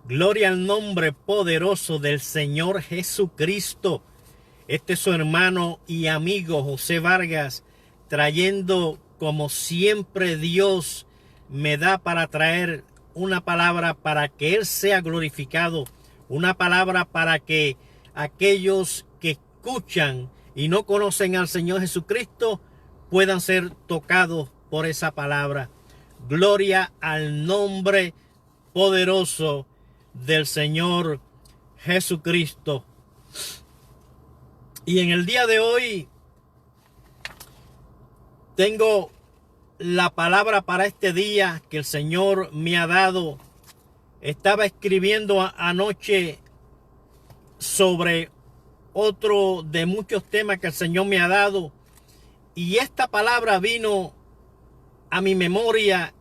Gloria al nombre poderoso del Señor Jesucristo. Este es su hermano y amigo José Vargas, trayendo como siempre Dios me da para traer una palabra para que Él sea glorificado, una palabra para que aquellos que escuchan y no conocen al Señor Jesucristo puedan ser tocados por esa palabra. Gloria al nombre poderoso del Señor Jesucristo. Y en el día de hoy tengo la palabra para este día que el Señor me ha dado. Estaba escribiendo anoche sobre otro de muchos temas que el Señor me ha dado, y esta palabra vino a mi memoria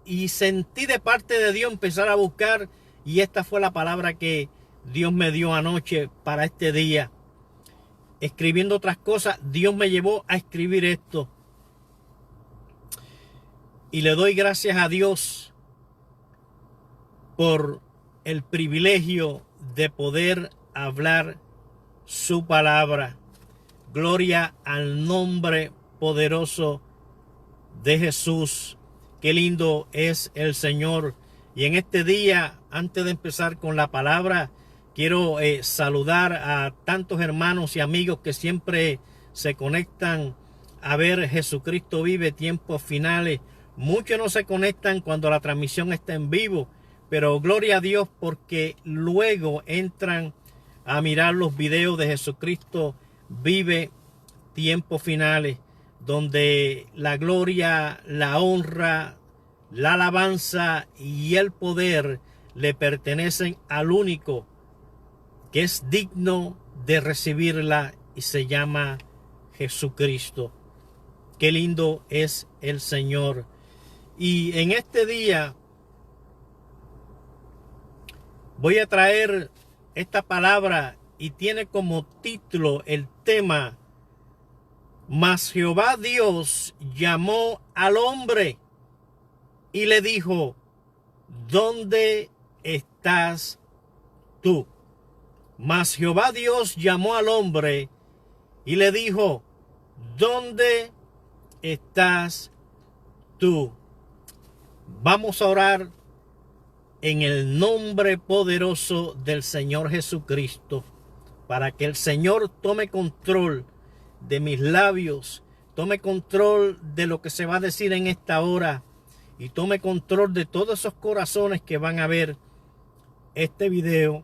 y sentí de parte de Dios empezar a buscar, y esta fue la palabra que Dios me dio anoche para este día. Escribiendo otras cosas, Dios me llevó a escribir esto. Y le doy gracias a Dios por el privilegio de poder hablar su palabra. Gloria al nombre poderoso de Jesús. Qué lindo es el Señor. Y en este día, antes de empezar con la palabra, quiero saludar a tantos hermanos y amigos que siempre se conectan a ver Jesucristo Vive, tiempos finales. Muchos no se conectan cuando la transmisión está en vivo, pero gloria a Dios porque luego entran a mirar los videos de Jesucristo Vive, tiempos finales, donde la gloria, la honra, la alabanza y el poder le pertenecen al único que es digno de recibirla, y se llama Jesucristo. Qué lindo es el Señor. Y en este día voy a traer esta palabra y tiene como título el tema: Mas Jehová Dios llamó al hombre y le dijo, ¿dónde estás tú? Mas Jehová Dios llamó al hombre y le dijo, ¿dónde estás tú? Vamos a orar en el nombre poderoso del Señor Jesucristo, para que el Señor tome control de mis labios, tome control de lo que se va a decir en esta hora, y tome control de todos esos corazones que van a ver este video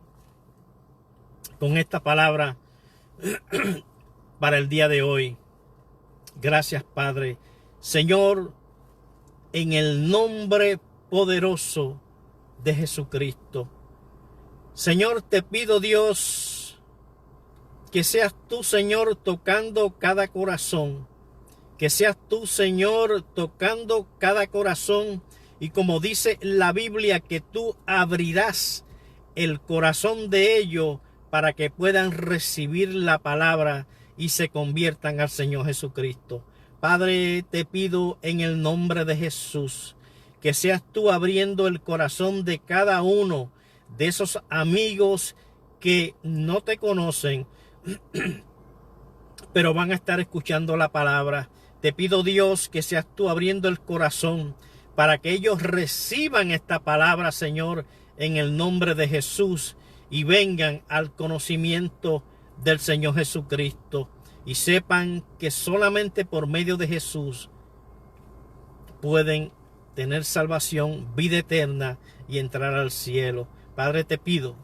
con esta palabra para el día de hoy. Gracias, Padre. Señor, en el nombre poderoso de Jesucristo, Señor, te pido, Dios, que seas tú, Señor, tocando cada corazón, que seas tú, Señor, tocando cada corazón, y como dice la Biblia, que tú abrirás el corazón de ellos para que puedan recibir la palabra y se conviertan al Señor Jesucristo. Padre, te pido en el nombre de Jesús que seas tú abriendo el corazón de cada uno de esos amigos que no te conocen, pero van a estar escuchando la palabra. Te pido, Dios, que seas tú abriendo el corazón para que ellos reciban esta palabra, Señor, en el nombre de Jesús, y vengan al conocimiento del Señor Jesucristo y sepan que solamente por medio de Jesús pueden tener salvación, vida eterna y entrar al cielo. Padre, te pido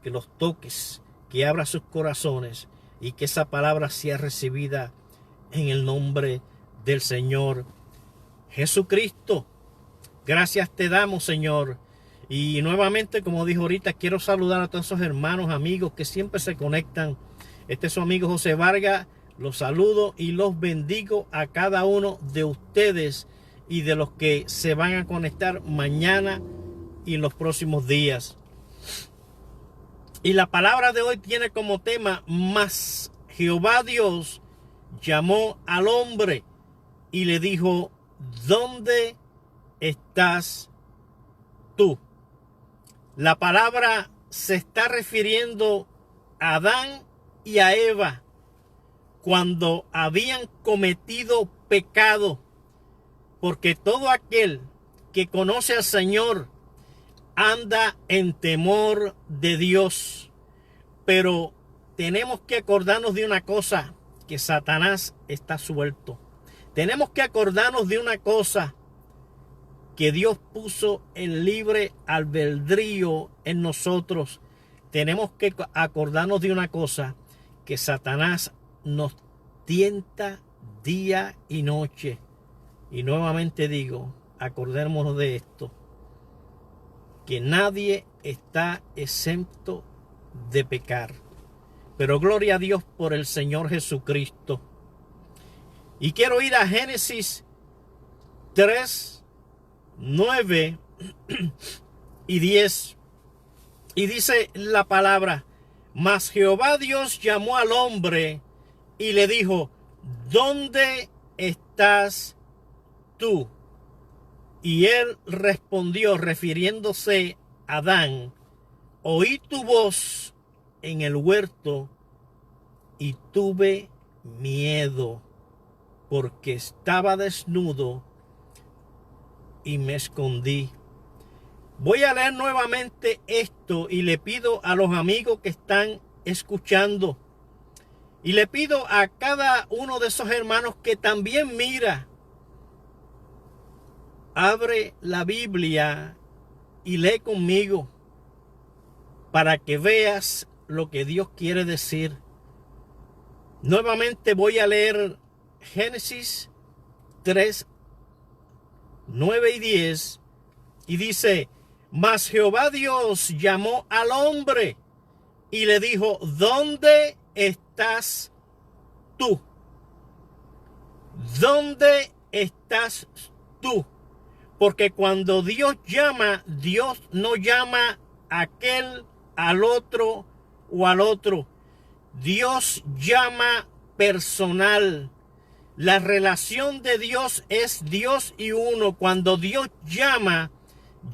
que los toques, que abras sus corazones y que esa palabra sea recibida en el nombre del Señor Jesucristo. Gracias te damos, Señor. Y nuevamente, como dijo ahorita, quiero saludar a todos esos hermanos, amigos que siempre se conectan. Este es su amigo José Vargas. Los saludo y los bendigo a cada uno de ustedes y de los que se van a conectar mañana y en los próximos días. Y la palabra de hoy tiene como tema: Mas Jehová Dios llamó al hombre y le dijo, ¿dónde estás tú? La palabra se está refiriendo a Adán y a Eva cuando habían cometido pecado, porque todo aquel que conoce al Señor anda en temor de Dios. Pero tenemos que acordarnos de una cosa, que Satanás está suelto. Tenemos que acordarnos de una cosa, que Dios puso el libre albedrío en nosotros. Tenemos que acordarnos de una cosa, que Satanás nos tienta día y noche. Y nuevamente digo, acordémonos de esto, que nadie está exento de pecar. Pero gloria a Dios por el Señor Jesucristo. Y quiero ir a Génesis 3, 9 y 10. Y dice la palabra: mas Jehová Dios llamó al hombre y le dijo: ¿dónde estás tú? Y él respondió, refiriéndose a Adán: oí tu voz en el huerto y tuve miedo, porque estaba desnudo y me escondí. Voy a leer nuevamente esto y le pido a los amigos que están escuchando, y le pido a cada uno de esos hermanos que también mira, abre la Biblia y lee conmigo para que veas lo que Dios quiere decir. Nuevamente voy a leer Génesis 3, 9 y 10, y dice: mas Jehová Dios llamó al hombre y le dijo: ¿dónde estás tú? ¿Dónde estás tú? Porque cuando Dios llama, Dios no llama a aquel, al otro o al otro. Dios llama personal. La relación de Dios es Dios y uno. Cuando Dios llama,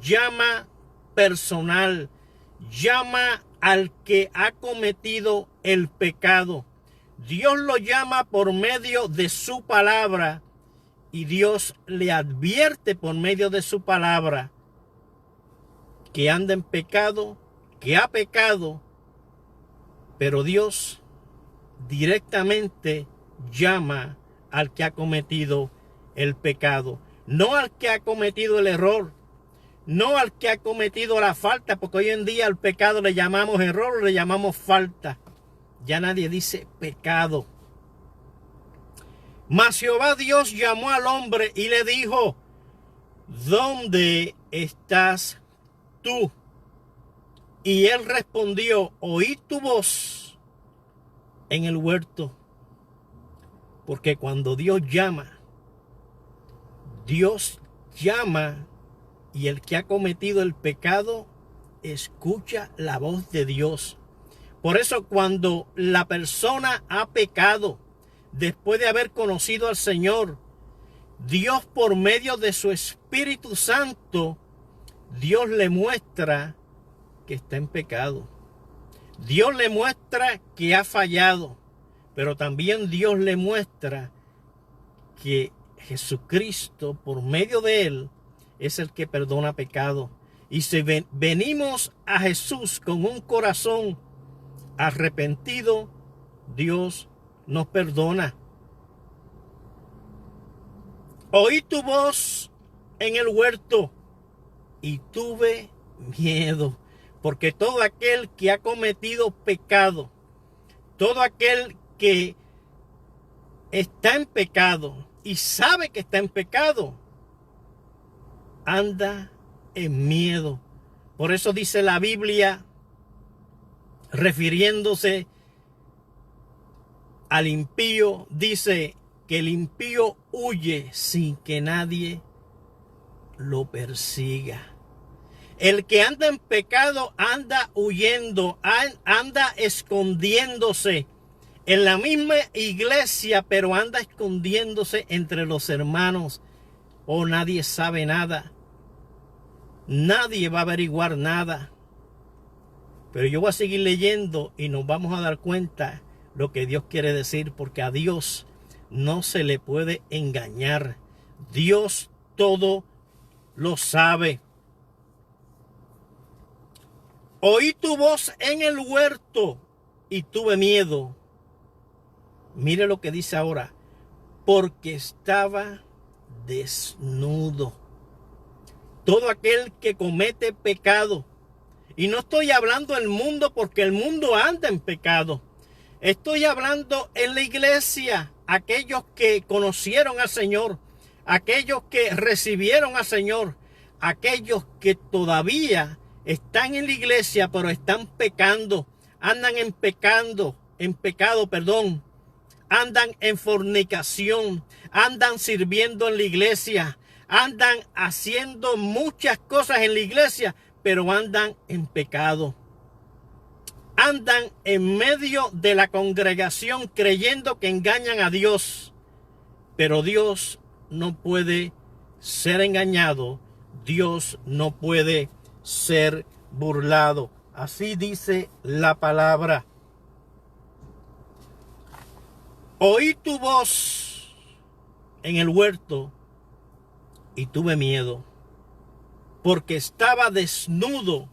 llama personal. Llama al que ha cometido el pecado. Dios lo llama por medio de su palabra. Y Dios le advierte por medio de su palabra que anda en pecado, que ha pecado. Pero Dios directamente llama al que ha cometido el pecado, no al que ha cometido el error, no al que ha cometido la falta, porque hoy en día al pecado le llamamos error, le llamamos falta. Ya nadie dice pecado. Mas Jehová Dios llamó al hombre y le dijo: ¿dónde estás tú? Y él respondió: oí tu voz en el huerto. Porque cuando Dios llama y el que ha cometido el pecado escucha la voz de Dios. Por eso cuando la persona ha pecado, después de haber conocido al Señor, Dios por medio de su Espíritu Santo, Dios le muestra que está en pecado. Dios le muestra que ha fallado, pero también Dios le muestra que Jesucristo, por medio de él, es el que perdona pecado. Y si venimos a Jesús con un corazón arrepentido, Dios nos perdona. Oí tu voz en el huerto y tuve miedo, porque todo aquel que ha cometido pecado, todo aquel que está en pecado y sabe que está en pecado, anda en miedo. Por eso dice la Biblia, refiriéndose al impío, dice que el impío huye sin que nadie lo persiga. El que anda en pecado anda huyendo, anda escondiéndose en la misma iglesia, pero anda escondiéndose entre los hermanos. Oh, nadie sabe nada. Nadie va a averiguar nada. Pero yo voy a seguir leyendo y nos vamos a dar cuenta lo que Dios quiere decir, porque a Dios no se le puede engañar. Dios todo lo sabe. Oí tu voz en el huerto y tuve miedo. Mire lo que dice ahora. Porque estaba desnudo. Todo aquel que comete pecado. Y no estoy hablando del mundo, porque el mundo anda en pecado. Estoy hablando en la iglesia. Aquellos que conocieron al Señor. Aquellos que recibieron al Señor. Aquellos que todavía están en la iglesia, pero están pecando. Andan en pecado, andan en fornicación, andan sirviendo en la iglesia, andan haciendo muchas cosas en la iglesia, pero andan en pecado. Andan en medio de la congregación creyendo que engañan a Dios, pero Dios no puede ser engañado, Dios no puede ser burlado. Así dice la palabra. Oí tu voz en el huerto y tuve miedo, porque estaba desnudo.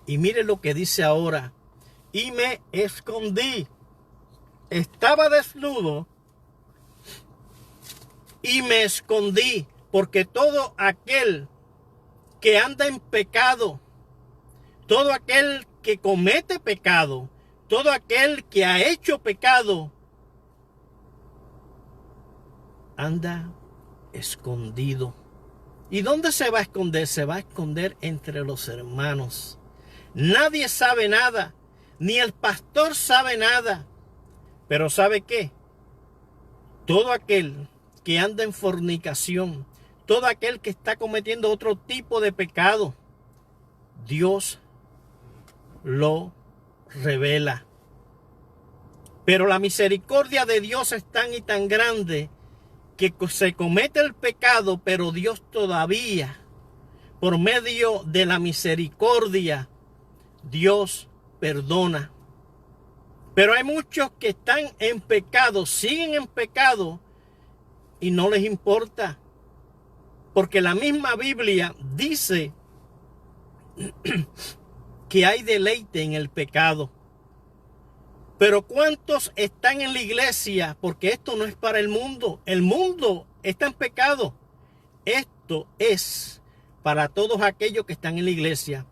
Y mire lo que dice ahora. Y me escondí. Estaba desnudo y me escondí, porque todo aquel que anda en pecado, todo aquel que comete pecado, todo aquel que ha hecho pecado, anda escondido. ¿Y dónde se va a esconder? Se va a esconder entre los hermanos. Nadie sabe nada, ni el pastor sabe nada. Pero ¿sabe qué? Todo aquel que anda en fornicación, todo aquel que está cometiendo otro tipo de pecado, Dios lo revela. Pero la misericordia de Dios es tan y tan grande que se comete el pecado, pero Dios todavía, por medio de la misericordia, Dios perdona. Pero hay muchos que están en pecado, siguen en pecado y no les importa. Porque la misma Biblia dice que hay deleite en el pecado. Pero ¿cuántos están en la iglesia? Porque esto no es para el mundo. El mundo está en pecado. Esto es para todos aquellos que están en la iglesia.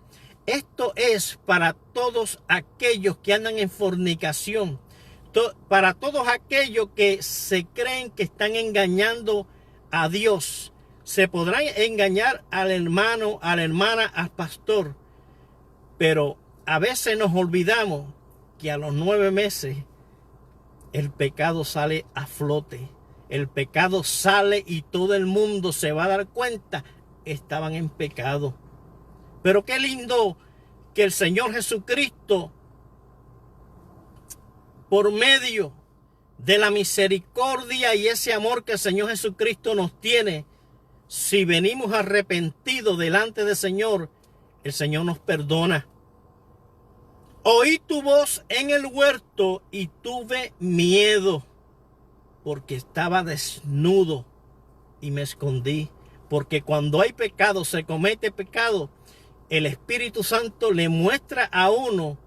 Esto es para todos aquellos que andan en fornicación. Para todos aquellos que se creen que están engañando a Dios. Se podrán engañar al hermano, a la hermana, al pastor. Pero a veces nos olvidamos que a los 9 meses el pecado sale a flote. El pecado sale y todo el mundo se va a dar cuenta. Estaban en pecado. Pero qué lindo que el Señor Jesucristo, por medio de la misericordia y ese amor que el Señor Jesucristo nos tiene, si venimos arrepentidos delante del Señor, el Señor nos perdona. Oí tu voz en el huerto y tuve miedo, porque estaba desnudo y me escondí. Porque cuando hay pecado, se comete pecado, el Espíritu Santo le muestra a uno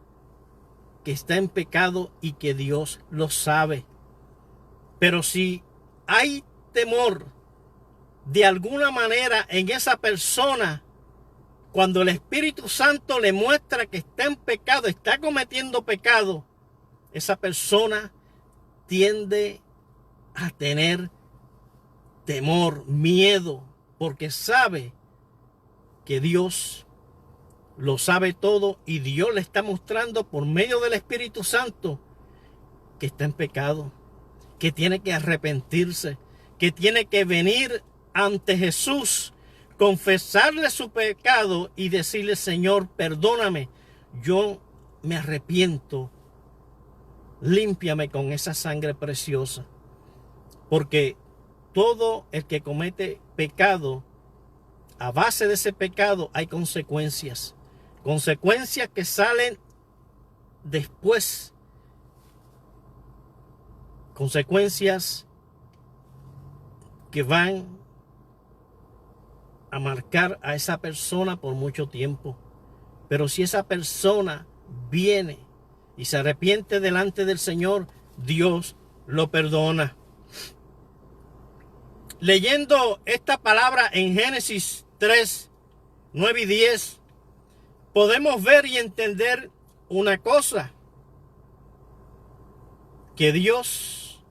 que está en pecado y que Dios lo sabe. Pero si hay temor de alguna manera en esa persona, cuando el Espíritu Santo le muestra que está en pecado, está cometiendo pecado, esa persona tiende a tener temor, miedo, porque sabe que Dios lo sabe todo y Dios le está mostrando por medio del Espíritu Santo que está en pecado, que tiene que arrepentirse, que tiene que venir ante Jesús, confesarle su pecado y decirle: Señor, perdóname, yo me arrepiento, límpiame con esa sangre preciosa. Porque todo el que comete pecado, a base de ese pecado hay consecuencias. Consecuencias que salen después. Consecuencias que van a marcar a esa persona por mucho tiempo. Pero si esa persona viene y se arrepiente delante del Señor, Dios lo perdona. Leyendo esta palabra en Génesis 3, 9 y 10, podemos ver y entender una cosa, que Dios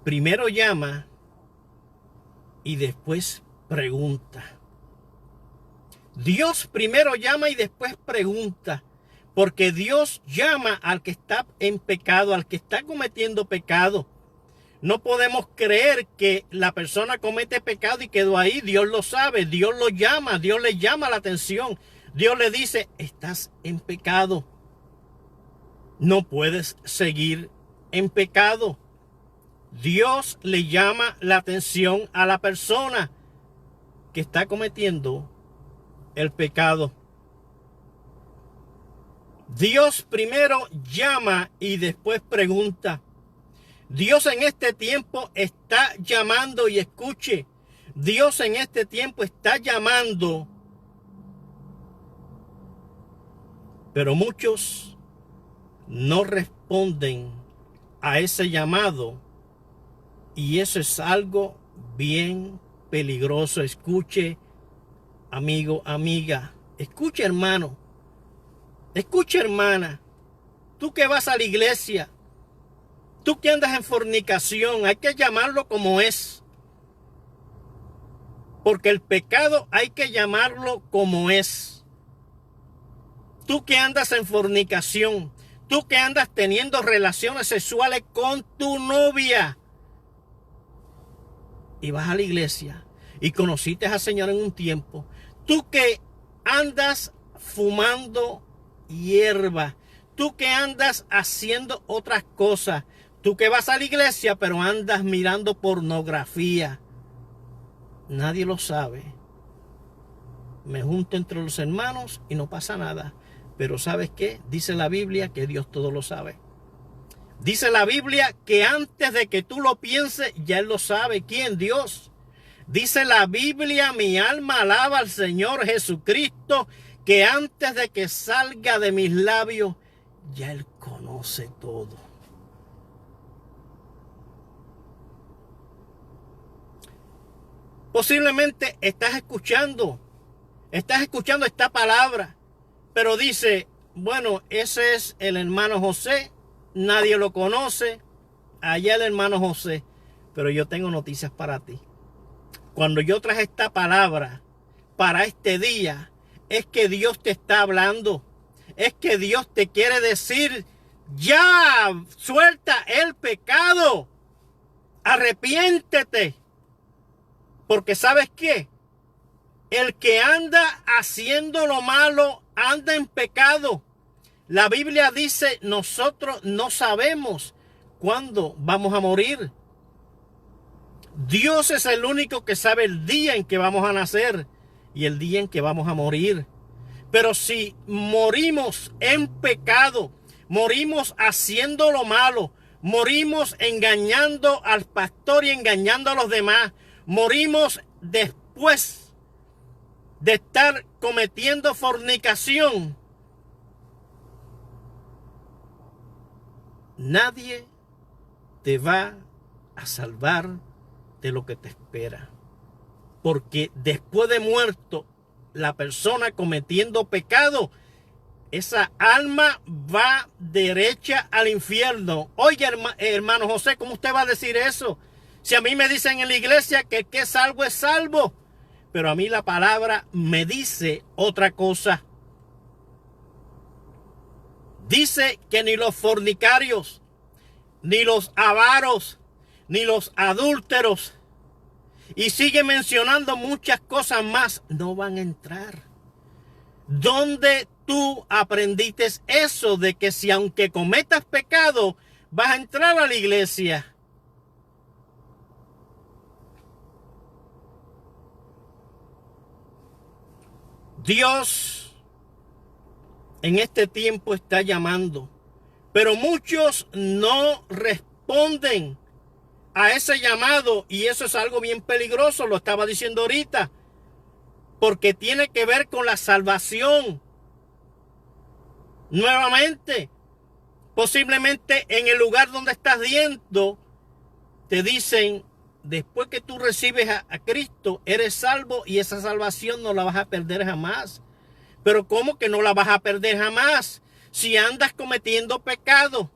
primero llama y después pregunta. Dios primero llama y después pregunta, porque Dios llama al que está en pecado, al que está cometiendo pecado. No podemos creer que la persona comete pecado y quedó ahí. Dios lo sabe, Dios lo llama, Dios le llama la atención. Dios le dice, estás en pecado. No puedes seguir en pecado. Dios le llama la atención a la persona que está cometiendo el pecado. Dios primero llama y después pregunta. Dios en este tiempo está llamando, y escuche, Dios en este tiempo está llamando, pero muchos no responden a ese llamado, y eso es algo bien peligroso. Escuche, amigo, amiga, escuche, hermano, escuche, hermana, tú que vas a la iglesia, tú que andas en fornicación, hay que llamarlo como es. Porque el pecado hay que llamarlo como es. Tú que andas en fornicación, tú que andas teniendo relaciones sexuales con tu novia y vas a la iglesia y conociste al Señor en un tiempo, tú que andas fumando hierba, tú que andas haciendo otras cosas, tú que vas a la iglesia pero andas mirando pornografía. Nadie lo sabe. Me junto entre los hermanos y no pasa nada. Pero ¿sabes qué? Dice la Biblia que Dios todo lo sabe. Dice la Biblia que antes de que tú lo pienses, ya Él lo sabe. ¿Quién? Dios. Dice la Biblia, mi alma alaba al Señor Jesucristo, que antes de que salga de mis labios, ya Él conoce todo. Posiblemente estás escuchando esta palabra, pero dice, bueno, ese es el hermano José, nadie lo conoce, allá el hermano José, pero yo tengo noticias para ti. Cuando yo traje esta palabra para este día, es que Dios te está hablando, es que Dios te quiere decir, ya, suelta el pecado, arrepiéntete. Porque ¿sabes qué? El que anda haciendo lo malo anda en pecado. La Biblia dice, nosotros no sabemos cuándo vamos a morir. Dios es el único que sabe el día en que vamos a nacer y el día en que vamos a morir. Pero si morimos en pecado, morimos haciendo lo malo, morimos engañando al pastor y engañando a los demás, morimos después de estar cometiendo fornicación, nadie te va a salvar de lo que te espera. Porque después de muerto, la persona cometiendo pecado, esa alma va derecha al infierno. Oye, hermano José, ¿cómo usted va a decir eso? Si a mí me dicen en la iglesia que el que es salvo es salvo, pero a mí la palabra me dice otra cosa. Dice que ni los fornicarios, ni los avaros, ni los adúlteros, y sigue mencionando muchas cosas más, no van a entrar. ¿Dónde tú aprendiste eso de que si aunque cometas pecado, vas a entrar a la iglesia? Dios en este tiempo está llamando. Pero muchos no responden a ese llamado y eso es algo bien peligroso, lo estaba diciendo ahorita, porque tiene que ver con la salvación. Nuevamente, posiblemente en el lugar donde estás viendo, te dicen, después que tú recibes a Cristo, eres salvo y esa salvación no la vas a perder jamás. Pero ¿cómo que no la vas a perder jamás? Si andas cometiendo pecado,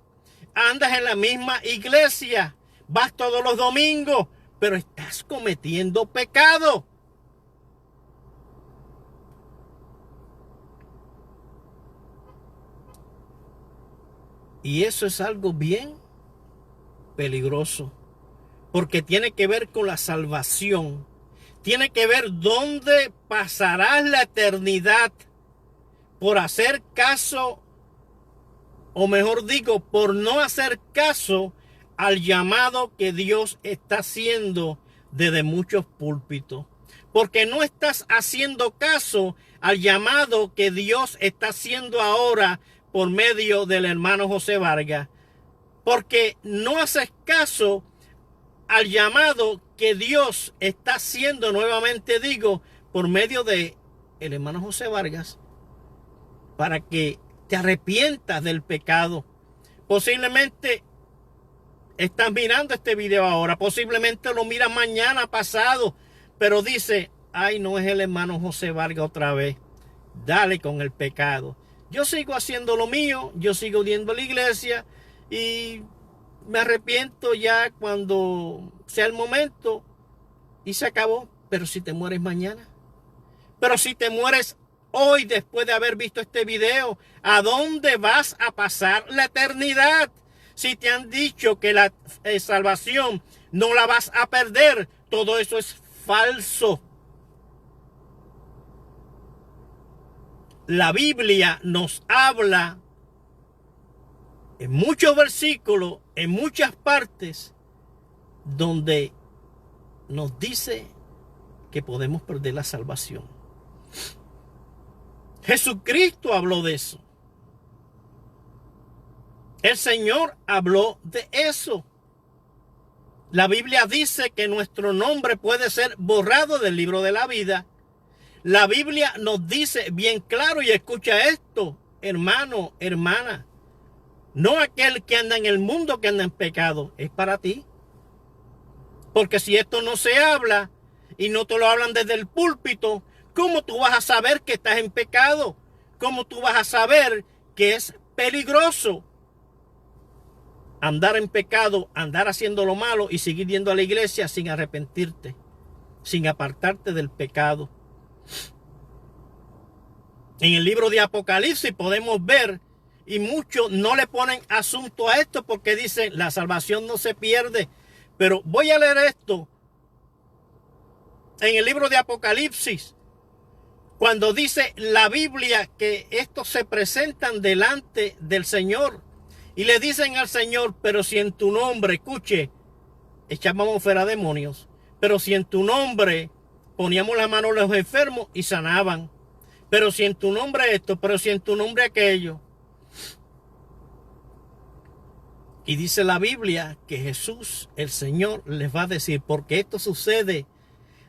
andas en la misma iglesia, vas todos los domingos, pero estás cometiendo pecado. Y eso es algo bien peligroso, porque tiene que ver con la salvación. Tiene que ver dónde pasarás la eternidad por hacer caso, o mejor digo, por no hacer caso al llamado que Dios está haciendo desde muchos púlpitos. Porque no estás haciendo caso al llamado que Dios está haciendo ahora por medio del hermano José Vargas. Porque no haces caso al llamado que Dios está haciendo, nuevamente digo, por medio de el hermano José Vargas, para que te arrepientas del pecado. Posiblemente estás mirando este video ahora, posiblemente lo miras mañana, pasado, pero dice, ay, no es el hermano José Vargas otra vez. Dale con el pecado. Yo sigo haciendo lo mío, yo sigo yendo a la iglesia y me arrepiento ya cuando sea el momento y se acabó. Pero si te mueres mañana, pero si te mueres hoy después de haber visto este video, ¿a dónde vas a pasar la eternidad? Si te han dicho que la salvación no la vas a perder, todo eso es falso. La Biblia nos habla en muchos versículos, en muchas partes, donde nos dice que podemos perder la salvación. Jesucristo habló de eso. El Señor habló de eso. La Biblia dice que nuestro nombre puede ser borrado del libro de la vida. La Biblia nos dice bien claro, y escucha esto, hermano, hermana. No aquel que anda en el mundo, que anda en pecado, es para ti. Porque si esto no se habla y no te lo hablan desde el púlpito, ¿cómo tú vas a saber que estás en pecado? ¿Cómo tú vas a saber que es peligroso andar en pecado, andar haciendo lo malo y seguir yendo a la iglesia sin arrepentirte, sin apartarte del pecado? En el libro de Apocalipsis podemos ver, y muchos no le ponen asunto a esto porque dicen la salvación no se pierde. Pero voy a leer esto en el libro de Apocalipsis, cuando dice la Biblia que estos se presentan delante del Señor y le dicen al Señor, pero si en tu nombre, escuche, echábamos fuera demonios, pero si en tu nombre poníamos la mano a los enfermos y sanaban, pero si en tu nombre esto, pero si en tu nombre aquello. Y dice la Biblia que Jesús, el Señor, les va a decir, porque esto sucede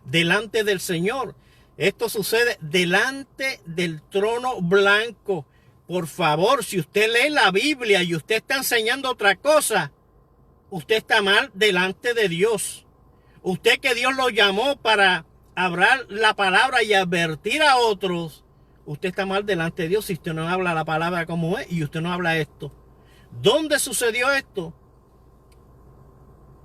delante del Señor. Esto sucede delante del trono blanco. Por favor, si usted lee la Biblia y usted está enseñando otra cosa, usted está mal delante de Dios. Usted que Dios lo llamó para hablar la palabra y advertir a otros, usted está mal delante de Dios si usted no habla la palabra como es y usted no habla esto. ¿Dónde sucedió esto?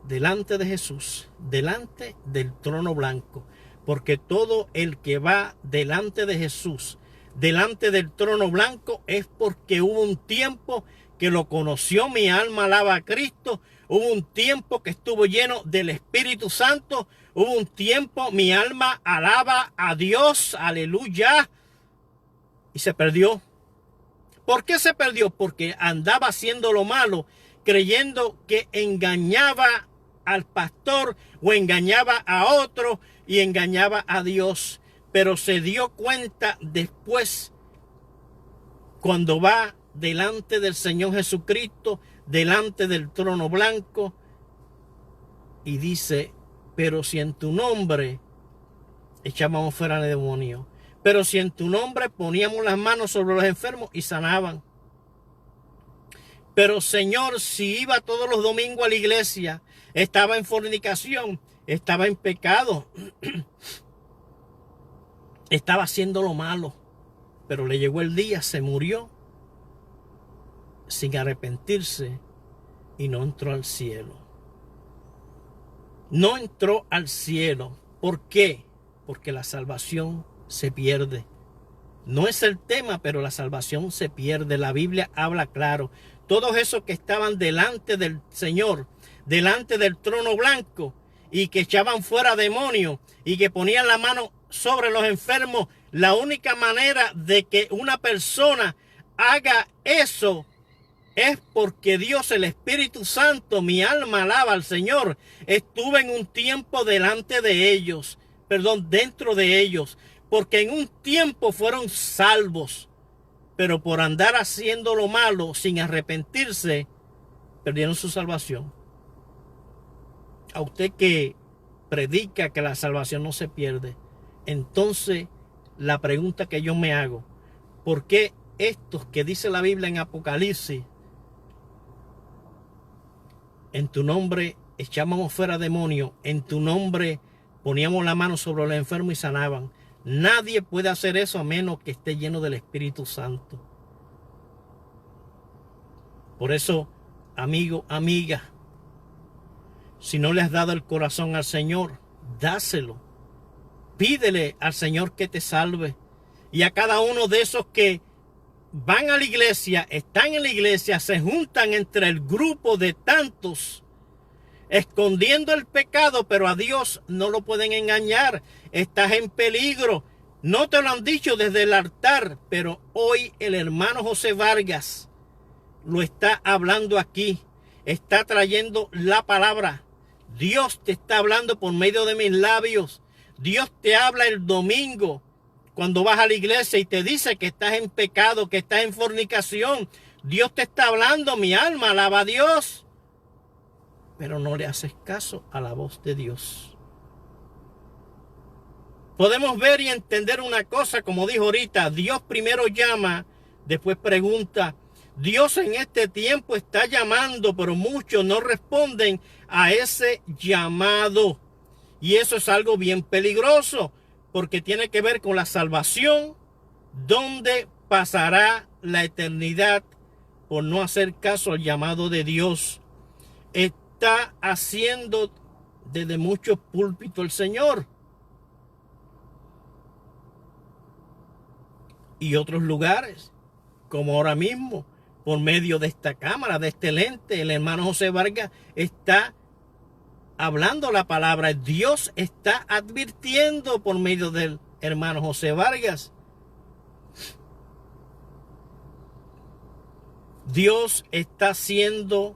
Delante de Jesús, delante del trono blanco. Porque todo el que va delante de Jesús, delante del trono blanco, es porque hubo un tiempo que lo conoció. Mi alma alaba a Cristo. Hubo un tiempo que estuvo lleno del Espíritu Santo. Hubo un tiempo, mi alma alaba a Dios. Aleluya. Y se perdió. ¿Por qué se perdió? Porque andaba haciendo lo malo, creyendo que engañaba al pastor o engañaba a otro y engañaba a Dios. Pero se dio cuenta después cuando va delante del Señor Jesucristo, delante del trono blanco, y dice, pero si en tu nombre echábamos fuera al demonio, pero si en tu nombre poníamos las manos sobre los enfermos y sanaban. Pero Señor, si iba todos los domingos a la iglesia, estaba en fornicación, estaba en pecado, estaba haciendo lo malo, pero le llegó el día, se murió sin arrepentirse y no entró al cielo. No entró al cielo. ¿Por qué? Porque la salvación se pierde. No es el tema, pero la salvación se pierde. La Biblia habla claro. Todos esos que estaban delante del Señor, delante del trono blanco, y que echaban fuera demonios, y que ponían la mano sobre los enfermos, la única manera de que una persona haga eso es porque Dios, el Espíritu Santo, mi alma alaba al Señor, estuve en un tiempo delante de ellos, dentro de ellos, porque en un tiempo fueron salvos, pero por andar haciendo lo malo sin arrepentirse, perdieron su salvación. A usted que predica que la salvación no se pierde, entonces la pregunta que yo me hago, ¿por qué estos que dice la Biblia en Apocalipsis, en tu nombre echábamos fuera demonios, en tu nombre poníamos la mano sobre los enfermos y sanaban? Nadie puede hacer eso a menos que esté lleno del Espíritu Santo. Por eso, amigo, amiga, si no le has dado el corazón al Señor, dáselo. Pídele al Señor que te salve. Y a cada uno de esos que van a la iglesia, están en la iglesia, se juntan entre el grupo de tantos, escondiendo el pecado, pero a Dios no lo pueden engañar. Estás en peligro. No te lo han dicho desde el altar, pero hoy el hermano José Vargas lo está hablando aquí. Está trayendo la palabra. Dios te está hablando por medio de mis labios. Dios te habla el domingo cuando vas a la iglesia y te dice que estás en pecado, que estás en fornicación. Dios te está hablando, mi alma alaba a Dios. Pero no le haces caso a la voz de Dios. Podemos ver y entender una cosa, como dijo ahorita, Dios primero llama, después pregunta. Dios en este tiempo está llamando, pero muchos no responden a ese llamado. Y eso es algo bien peligroso, porque tiene que ver con la salvación, donde pasará la eternidad por no hacer caso al llamado de Dios. Está haciendo desde muchos púlpitos el Señor. Y otros lugares, como ahora mismo, por medio de esta cámara, de este lente, el hermano José Vargas está hablando la palabra. Dios está advirtiendo por medio del hermano José Vargas. Dios está haciendo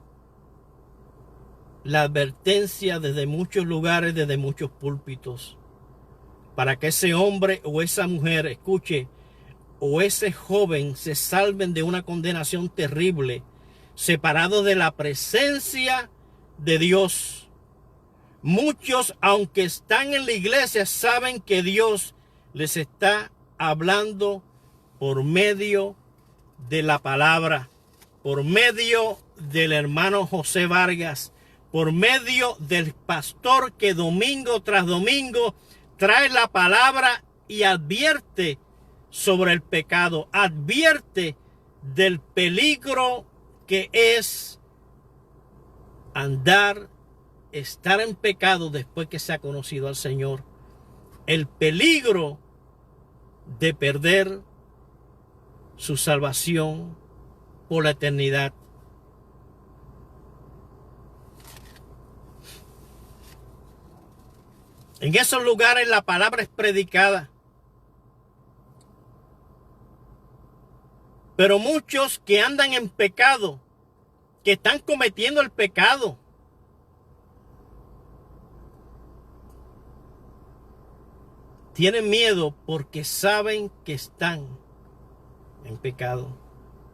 la advertencia desde muchos lugares, desde muchos púlpitos, para que ese hombre o esa mujer, escuche, o ese joven se salven de una condenación terrible, separados de la presencia de Dios. Muchos, aunque están en la iglesia, saben que Dios les está hablando por medio de la palabra, por medio del hermano José Vargas, por medio del pastor que domingo tras domingo trae la palabra y advierte sobre el pecado, advierte del peligro que es estar en pecado después que se ha conocido al Señor. El peligro de perder su salvación por la eternidad. En esos lugares la palabra es predicada. Pero muchos que andan en pecado, que están cometiendo el pecado, tienen miedo porque saben que están en pecado.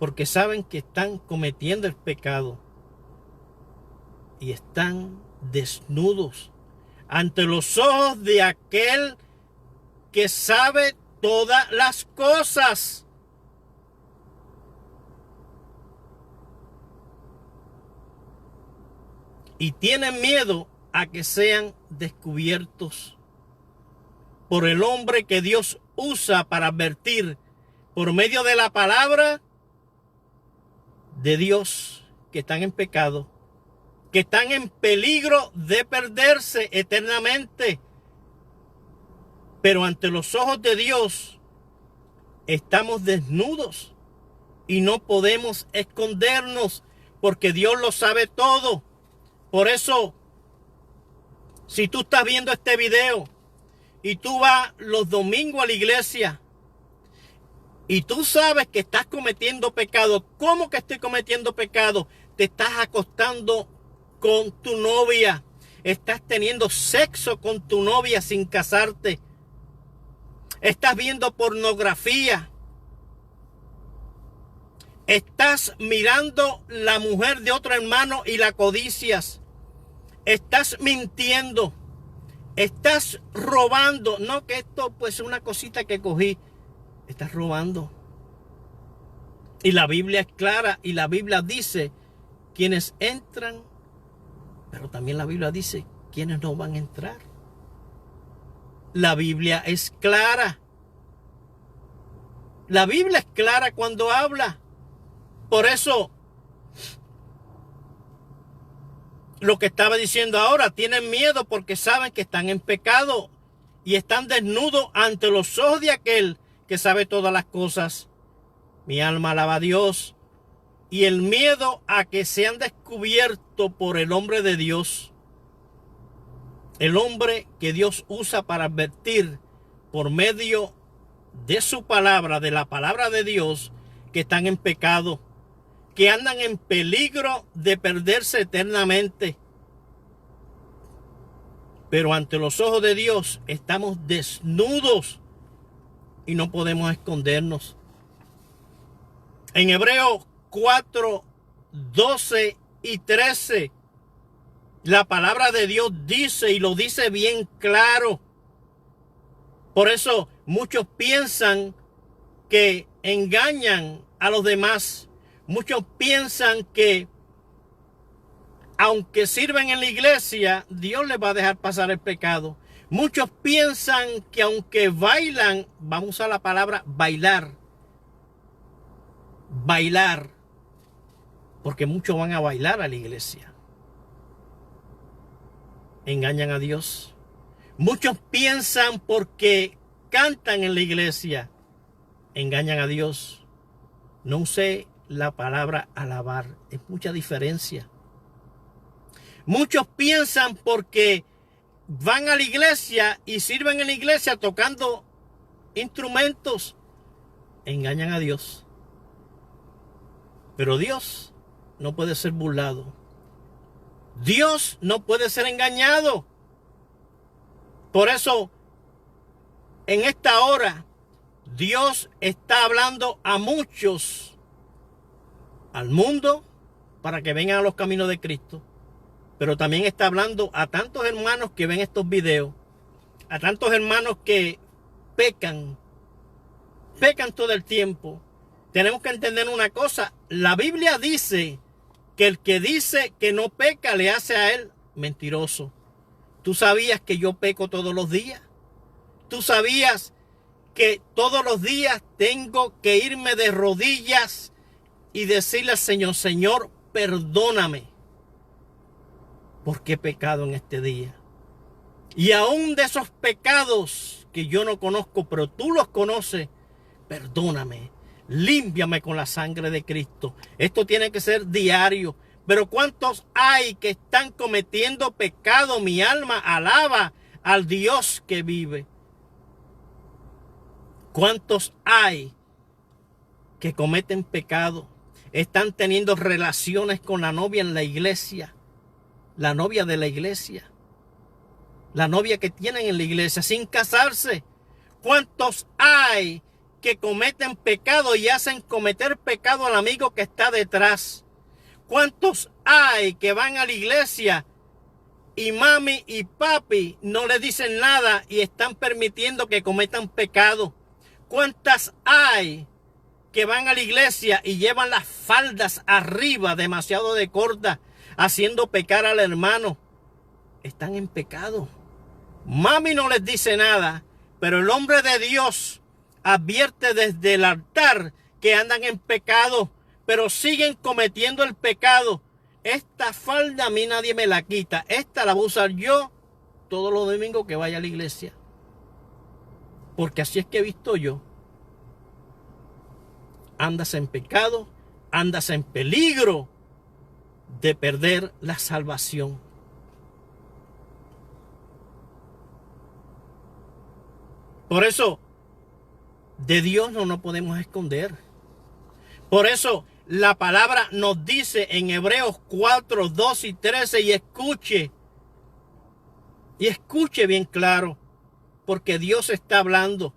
porque saben que están cometiendo el pecado y están desnudos ante los ojos de aquel que sabe todas las cosas. Y tienen miedo a que sean descubiertos por el hombre que Dios usa para advertir por medio de la palabra de Dios que están en pecado, que están en peligro de perderse eternamente. Pero ante los ojos de Dios estamos desnudos y no podemos escondernos porque Dios lo sabe todo. Por eso, si tú estás viendo este video y tú vas los domingos a la iglesia y tú sabes que estás cometiendo pecado, ¿cómo que estoy cometiendo pecado? Te estás acostando con tu novia, estás teniendo sexo con tu novia sin casarte, estás viendo pornografía, estás mirando la mujer de otro hermano y la codicias. Estás mintiendo, estás robando. No que esto pues es una cosita que cogí. Estás robando. Y la Biblia es clara y la Biblia dice quienes entran, pero también la Biblia dice quienes no van a entrar. La Biblia es clara. La Biblia es clara cuando habla. Por eso lo que estaba diciendo ahora, tienen miedo porque saben que están en pecado y están desnudos ante los ojos de aquel que sabe todas las cosas. Mi alma alaba a Dios. Y el miedo a que sean descubiertos por el hombre de Dios, el hombre que Dios usa para advertir por medio de su palabra, de la palabra de Dios, que están en pecado, que andan en peligro de perderse eternamente. Pero ante los ojos de Dios estamos desnudos y no podemos escondernos. En Hebreos 4, 12 y 13, la palabra de Dios dice, y lo dice bien claro. Por eso muchos piensan que engañan a los demás. Muchos piensan que aunque sirven en la iglesia, Dios les va a dejar pasar el pecado. Muchos piensan que aunque bailan, vamos a usar la palabra bailar, porque muchos van a bailar a la iglesia. Engañan a Dios. Muchos piensan porque cantan en la iglesia, engañan a Dios. No usé la palabra alabar, es mucha diferencia. Muchos piensan porque van a la iglesia y sirven en la iglesia tocando instrumentos, engañan a Dios. Pero Dios no puede ser burlado. Dios no puede ser engañado. Por eso, en esta hora, Dios está hablando a muchos, al mundo, para que vengan a los caminos de Cristo. Pero también está hablando a tantos hermanos que ven estos videos, a tantos hermanos que pecan todo el tiempo. Tenemos que entender una cosa, la Biblia dice que el que dice que no peca le hace a él mentiroso. ¿Tú sabías que yo peco todos los días? ¿Tú sabías que todos los días tengo que irme de rodillas y decirle al Señor, Señor, perdóname porque he pecado en este día? Y aún de esos pecados que yo no conozco, pero tú los conoces, perdóname, límpiame con la sangre de Cristo. Esto tiene que ser diario. Pero ¿cuántos hay que están cometiendo pecado? Mi alma alaba al Dios que vive. ¿Cuántos hay que cometen pecado? Están teniendo relaciones con la novia en la iglesia. La novia de la iglesia. La novia que tienen en la iglesia sin casarse. ¿Cuántos hay que cometen pecado y hacen cometer pecado al amigo que está detrás? ¿Cuántos hay que van a la iglesia y mami y papi no le dicen nada y están permitiendo que cometan pecado? ¿Cuántas hay que van a la iglesia y llevan las faldas arriba demasiado de cortas, haciendo pecar al hermano? Están en pecado. Mami no les dice nada, pero el hombre de Dios advierte desde el altar que andan en pecado, pero siguen cometiendo el pecado. Esta falda a mí nadie me la quita. Esta la voy a usar yo todos los domingos que vaya a la iglesia. Porque así es que he visto yo. Andas en pecado, andas en peligro de perder la salvación. Por eso, de Dios no nos podemos esconder. Por eso, la palabra nos dice en Hebreos 4, 2 y 13, y escuche bien claro, porque Dios está hablando.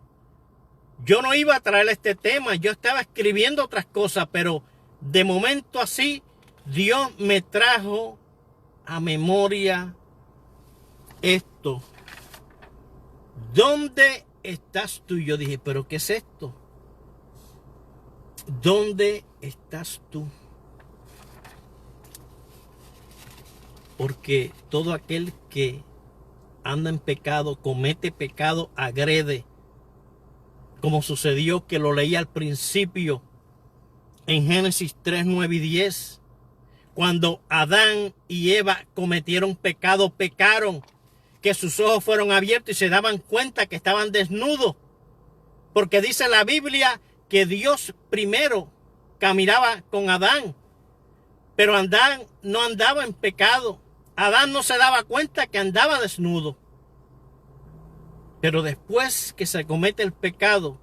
Yo no iba a traer este tema, yo estaba escribiendo otras cosas, pero de momento así, Dios me trajo a memoria esto. ¿Dónde estás tú? Yo dije, ¿pero qué es esto? ¿Dónde estás tú? Porque todo aquel que anda en pecado, comete pecado, agrede, como sucedió que lo leí al principio en Génesis 3, 9 y 10. Cuando Adán y Eva cometieron pecado, pecaron, que sus ojos fueron abiertos y se daban cuenta que estaban desnudos. Porque dice la Biblia que Dios primero caminaba con Adán, pero Adán no andaba en pecado. Adán no se daba cuenta que andaba desnudo. Pero después que se comete el pecado,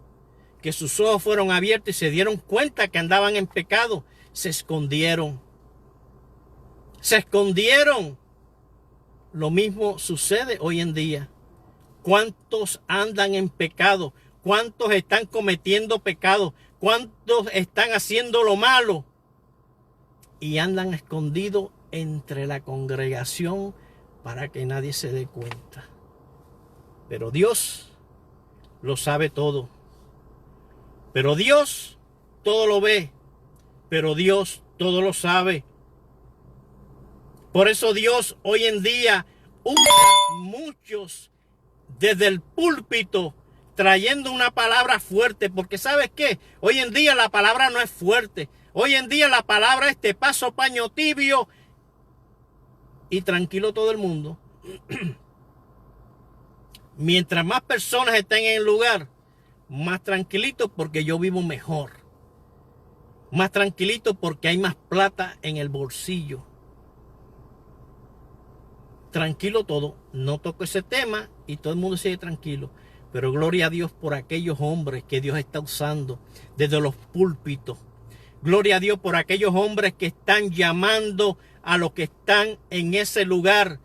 que sus ojos fueron abiertos y se dieron cuenta que andaban en pecado, se escondieron. Se escondieron. Lo mismo sucede hoy en día. ¿Cuántos andan en pecado? ¿Cuántos están cometiendo pecado? ¿Cuántos están haciendo lo malo? Y andan escondidos entre la congregación para que nadie se dé cuenta. Pero Dios lo sabe todo. Pero Dios todo lo ve. Pero Dios todo lo sabe. Por eso Dios hoy en día usa muchos desde el púlpito trayendo una palabra fuerte. Porque ¿sabes qué? Hoy en día la palabra no es fuerte. Hoy en día la palabra es te paso paño tibio y tranquilo todo el mundo. Mientras más personas estén en el lugar, más tranquilito porque yo vivo mejor. Más tranquilito porque hay más plata en el bolsillo. Tranquilo todo, no toco ese tema y todo el mundo sigue tranquilo. Pero gloria a Dios por aquellos hombres que Dios está usando desde los púlpitos. Gloria a Dios por aquellos hombres que están llamando a los que están en ese lugar.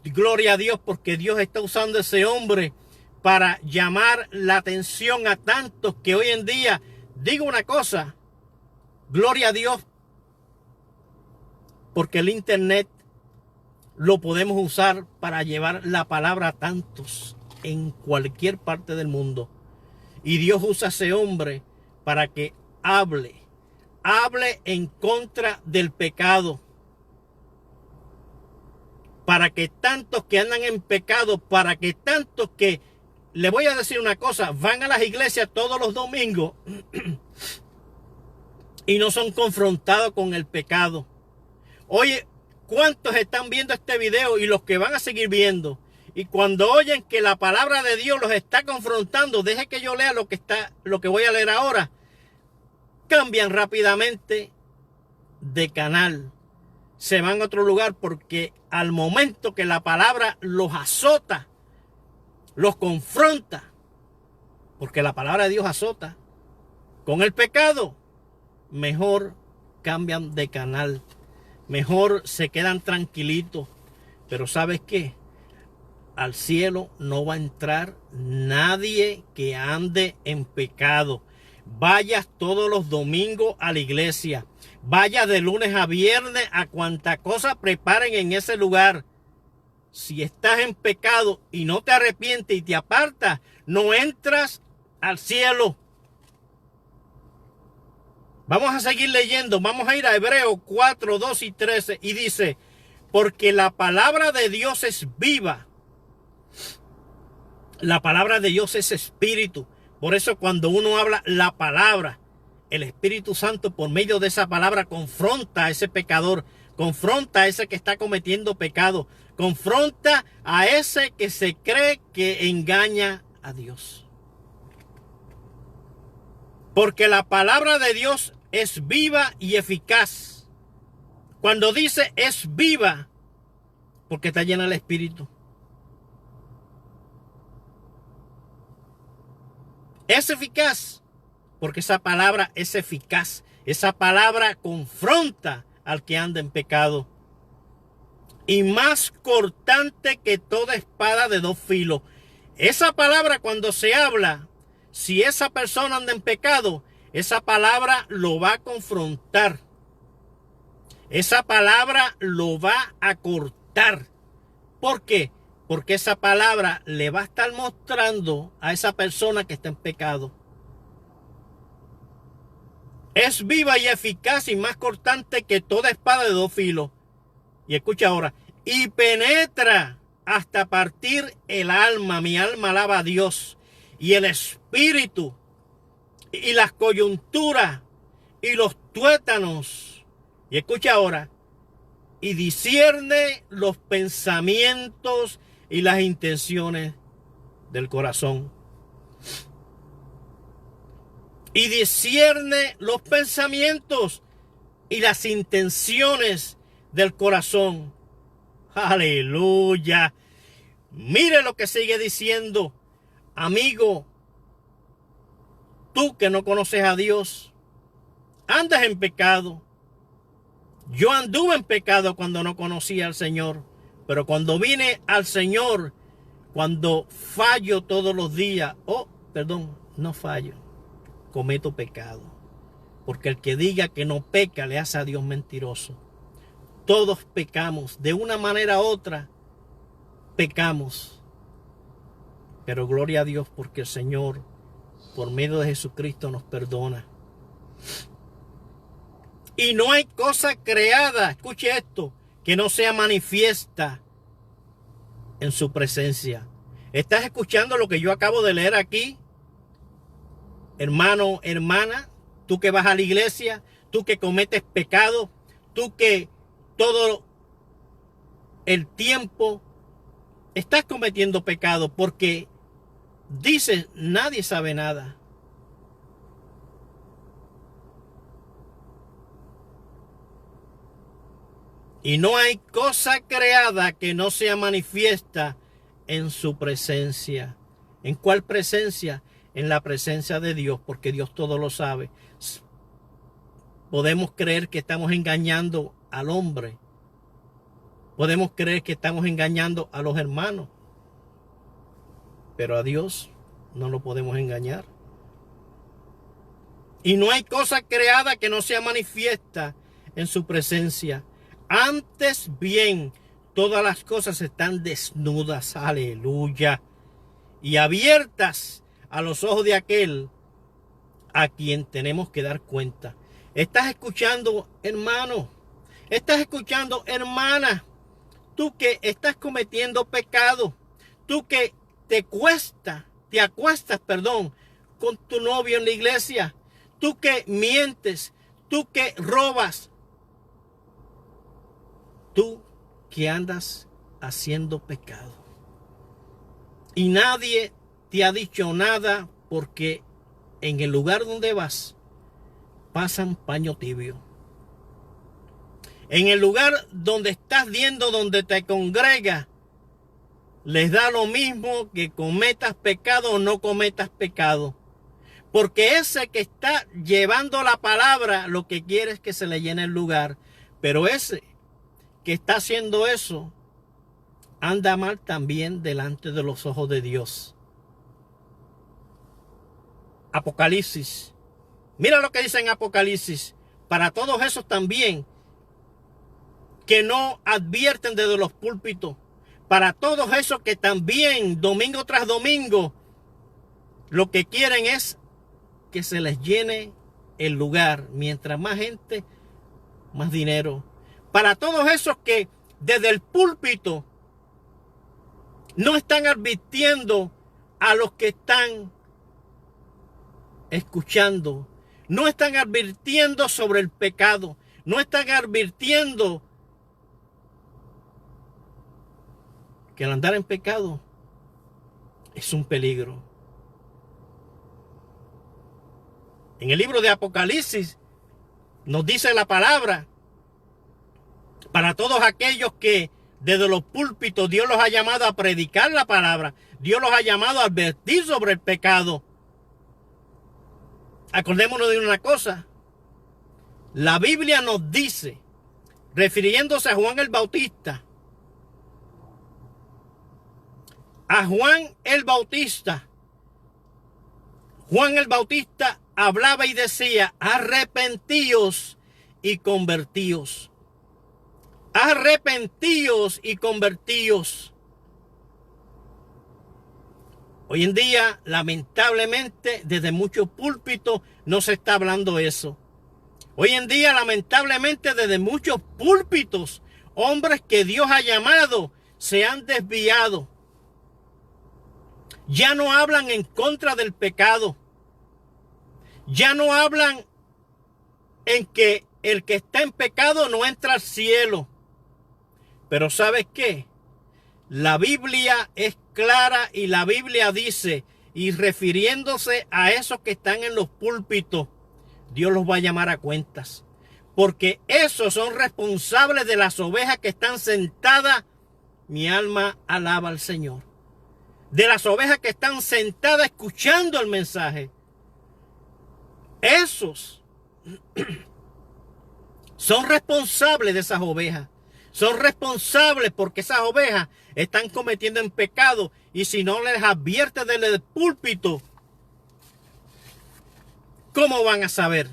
Gloria a Dios porque Dios está usando a ese hombre para llamar la atención a tantos que hoy en día, digo una cosa, gloria a Dios porque el internet lo podemos usar para llevar la palabra a tantos en cualquier parte del mundo. Y Dios usa a ese hombre para que hable en contra del pecado. Para que tantos que andan en pecado, para que tantos que, le voy a decir una cosa, van a las iglesias todos los domingos y no son confrontados con el pecado. Oye, ¿cuántos están viendo este video y los que van a seguir viendo? Y cuando oyen que la palabra de Dios los está confrontando, deje que yo lea lo que voy a leer ahora, cambian rápidamente de canal. Se van a otro lugar porque al momento que la palabra los azota, los confronta, porque la palabra de Dios azota con el pecado, mejor cambian de canal, mejor se quedan tranquilitos. Pero ¿sabes qué? Al cielo no va a entrar nadie que ande en pecado. vayas todos los domingos a la iglesia, vayas de lunes a viernes a cuanta cosa preparen en ese lugar. Si estás en pecado y no te arrepientes y te apartas, no entras al cielo. Vamos a seguir leyendo, vamos a ir a Hebreos 4, 2 y 13 y dice, porque la palabra de Dios es viva. La palabra de Dios es espíritu. Por eso cuando uno habla la palabra, el Espíritu Santo por medio de esa palabra confronta a ese pecador, confronta a ese que está cometiendo pecado, confronta a ese que se cree que engaña a Dios. Porque la palabra de Dios es viva y eficaz. Cuando dice es viva, porque está llena del Espíritu. Es eficaz, porque esa palabra es eficaz. Esa palabra confronta al que anda en pecado. Y más cortante que toda espada de dos filos. Esa palabra cuando se habla, si esa persona anda en pecado, esa palabra lo va a confrontar. Esa palabra lo va a cortar. ¿Por qué? Porque esa palabra le va a estar mostrando a esa persona que está en pecado. Es viva y eficaz y más cortante que toda espada de dos filos. Y escucha ahora. Y penetra hasta partir el alma. Mi alma alaba a Dios. Y el espíritu. Y las coyunturas. Y los tuétanos. Y escucha ahora. Y discierne los pensamientos y las intenciones del corazón. Y discierne los pensamientos y las intenciones del corazón. Aleluya. Mire lo que sigue diciendo. Amigo, tú que no conoces a Dios, andas en pecado. Yo anduve en pecado cuando no conocía al Señor. Pero cuando vine al Señor, cuando fallo todos los días, no fallo, cometo pecado. Porque el que diga que no peca le hace a Dios mentiroso. Todos pecamos, de una manera u otra, pecamos. Pero gloria a Dios porque el Señor, por medio de Jesucristo, nos perdona. Y no hay cosa creada, escuche esto, que no sea manifiesta en su presencia. ¿Estás escuchando lo que yo acabo de leer aquí? Hermano, hermana, tú que vas a la iglesia, tú que cometes pecado, tú que todo el tiempo estás cometiendo pecado porque dices, nadie sabe nada. Y no hay cosa creada que no sea manifiesta en su presencia. ¿En cuál presencia? En la presencia de Dios, porque Dios todo lo sabe. Podemos creer que estamos engañando al hombre. Podemos creer que estamos engañando a los hermanos. Pero a Dios no lo podemos engañar. Y no hay cosa creada que no sea manifiesta en su presencia. Antes bien, todas las cosas están desnudas, aleluya, y abiertas a los ojos de aquel a quien tenemos que dar cuenta. ¿Estás escuchando, hermano? ¿Estás escuchando, hermana? Tú que estás cometiendo pecado, tú que te acuestas, con tu novio en la iglesia, tú que mientes, tú que robas, tú que andas haciendo pecado. Y nadie te ha dicho nada porque en el lugar donde vas pasan paño tibio. En el lugar donde estás viendo, donde te congregas, les da lo mismo que cometas pecado o no cometas pecado. Porque ese que está llevando la palabra, lo que quiere es que se le llene el lugar. Pero ese que está haciendo eso, anda mal también delante de los ojos de Dios. Apocalipsis Mira lo que dice en Apocalipsis. Para todos esos también que no advierten desde los púlpitos. Para todos esos que también domingo tras domingo lo que quieren es que se les llene el lugar. Mientras más gente, más dinero. Para todos esos que desde el púlpito no están advirtiendo a los que están escuchando. No están advirtiendo sobre el pecado. No están advirtiendo que el andar en pecado es un peligro. En el libro de Apocalipsis nos dice la palabra, para todos aquellos que desde los púlpitos Dios los ha llamado a predicar la palabra, Dios los ha llamado a advertir sobre el pecado. Acordémonos de una cosa, la Biblia nos dice, refiriéndose a Juan el Bautista, Juan el Bautista hablaba y decía, arrepentíos y convertíos. Arrepentíos y convertíos. Hoy en día, lamentablemente, desde muchos púlpitos no se está hablando eso. Hoy en día, lamentablemente, desde muchos púlpitos, hombres que Dios ha llamado se han desviado. Ya no hablan en contra del pecado. Ya no hablan en que el que está en pecado no entra al cielo. Pero ¿sabes qué? La Biblia es clara y la Biblia dice, y refiriéndose a esos que están en los púlpitos, Dios los va a llamar a cuentas. Porque esos son responsables de las ovejas que están sentadas. Mi alma alaba al Señor. De las ovejas que están sentadas escuchando el mensaje. Esos son responsables de esas ovejas. Son responsables porque esas ovejas están cometiendo en pecado. Y si no les advierte desde el púlpito, ¿cómo van a saber?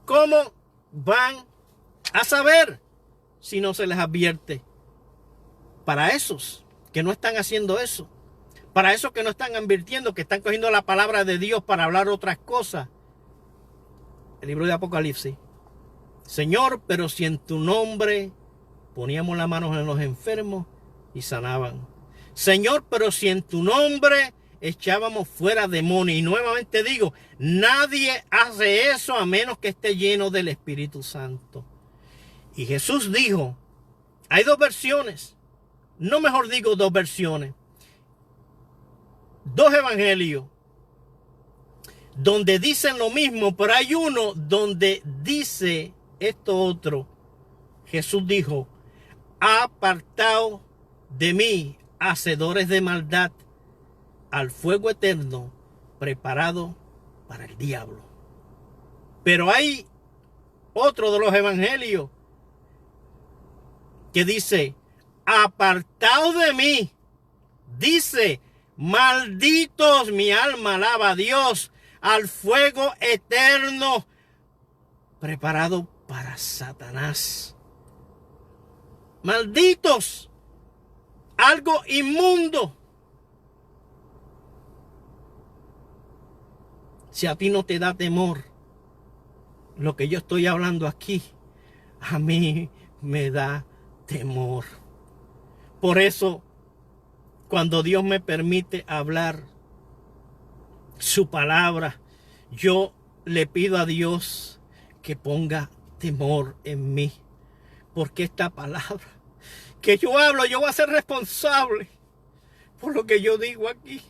¿Cómo van a saber si no se les advierte? Para esos que no están haciendo eso, para esos que no están advirtiendo, que están cogiendo la palabra de Dios para hablar otras cosas. El libro de Apocalipsis. Señor, pero si en tu nombre poníamos las manos en los enfermos y sanaban. Señor, pero si en tu nombre echábamos fuera demonios. Y nuevamente digo, nadie hace eso a menos que esté lleno del Espíritu Santo. Y Jesús dijo, hay dos versiones. No, mejor digo dos versiones. Dos evangelios donde dicen lo mismo, pero hay uno donde dice esto otro. Jesús dijo, apartaos de mí, hacedores de maldad, al fuego eterno preparado para el diablo. Pero hay otro de los evangelios que dice, apartaos de mí, dice, malditos, mi alma alaba a Dios, al fuego eterno preparado para Satanás. Malditos, algo inmundo. Si a ti no te da temor lo que yo estoy hablando aquí, a mí me da temor. Por eso, cuando Dios me permite hablar su palabra, yo le pido a Dios que ponga temor en mí. Porque esta palabra que yo hablo, yo voy a ser responsable por lo que yo digo aquí.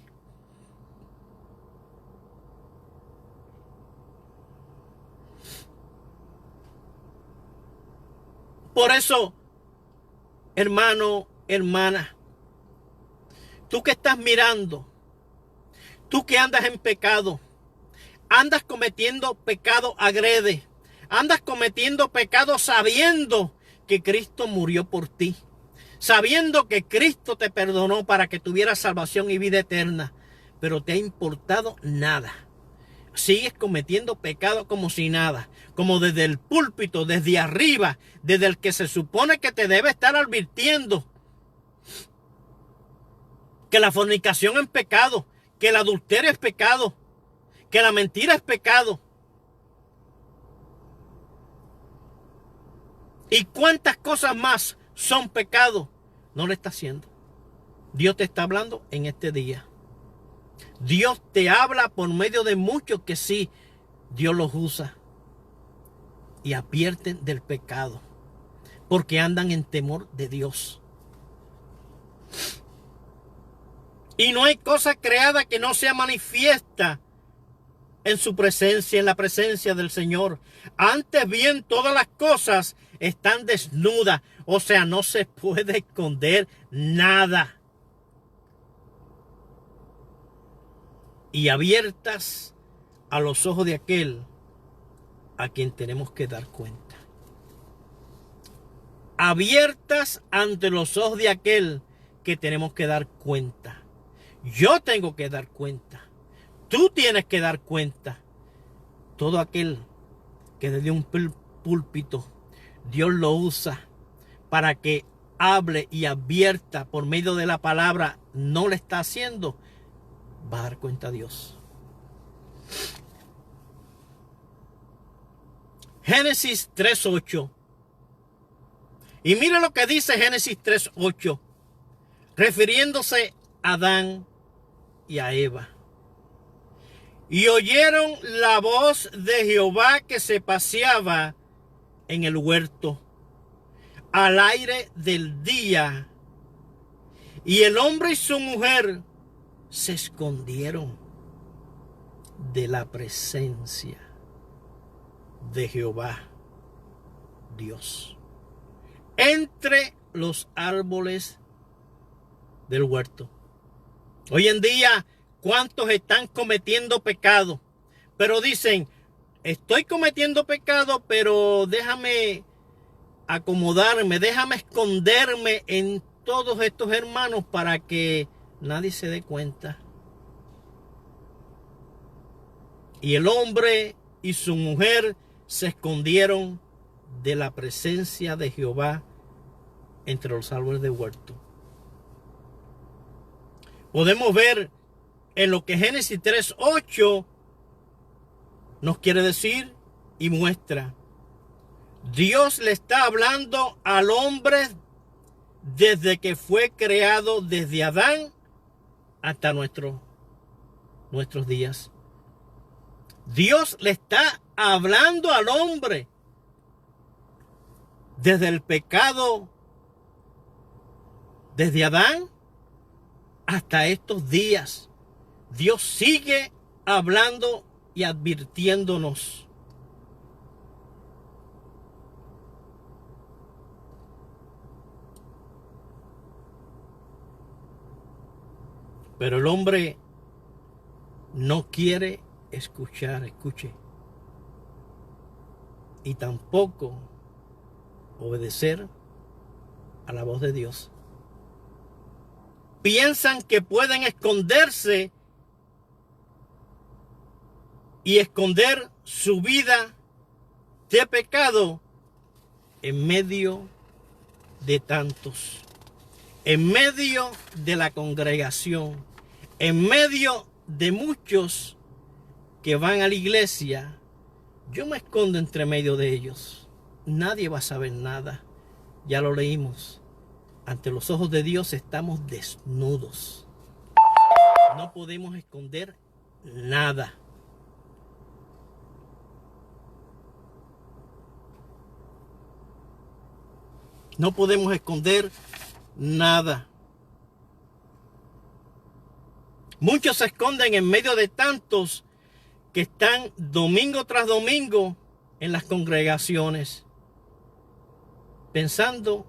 Por eso, hermano, hermana, tú que estás mirando, tú que andas en pecado, andas cometiendo pecado agrede, andas cometiendo pecado sabiendo que Cristo murió por ti, sabiendo que Cristo te perdonó para que tuvieras salvación y vida eterna, pero te ha importado nada. sigues cometiendo pecado como si nada, como desde el púlpito, desde arriba, desde el que se supone que te debe estar advirtiendo que la fornicación es pecado, que el adulterio es pecado, que la mentira es pecado. ¿Y cuántas cosas más son pecado? No lo está haciendo. Dios te está hablando en este día. Dios te habla por medio de muchos que sí, Dios los usa y advierten del pecado, porque andan en temor de Dios. Y no hay cosa creada que no sea manifiesta en su presencia, en la presencia del Señor. Antes bien, todas las cosas están desnudas, o sea, no se puede esconder nada. Y abiertas a los ojos de aquel a quien tenemos que dar cuenta. Abiertas ante los ojos de aquel que tenemos que dar cuenta. Yo tengo que dar cuenta. Tú tienes que dar cuenta. Todo aquel que desde un púlpito Dios lo usa para que hable y advierta por medio de la palabra, no le está haciendo, va a dar cuenta a Dios. Génesis 3:8. Y mira lo que dice Génesis 3:8, refiriéndose a Adán y a Eva. Y oyeron la voz de Jehová que se paseaba en el huerto al aire del día. Y el hombre y su mujer se escondieron de la presencia de Jehová Dios entre los árboles del huerto. Hoy en día, ¿cuántos están cometiendo pecado? Pero dicen, estoy cometiendo pecado, pero déjame acomodarme, déjame esconderme en todos estos hermanos para que nadie se dé cuenta. Y el hombre y su mujer se escondieron de la presencia de Jehová entre los árboles del huerto. Podemos ver en lo que Génesis 3:8 nos quiere decir y muestra. Dios le está hablando al hombre desde que fue creado, desde Adán hasta nuestros días. Dios le está hablando al hombre desde el pecado, desde Adán hasta estos días. Dios sigue hablando y advirtiéndonos. Pero el hombre no quiere escuchar, escuche, y tampoco obedecer a la voz de Dios. Piensan que pueden esconderse y esconder su vida de pecado en medio de tantos, en medio de la congregación, en medio de muchos que van a la iglesia. Yo me escondo entre medio de ellos. Nadie va a saber nada. Ya lo leímos. Ante los ojos de Dios estamos desnudos. No podemos esconder nada. No podemos esconder nada. Muchos se esconden en medio de tantos que están domingo tras domingo en las congregaciones, pensando,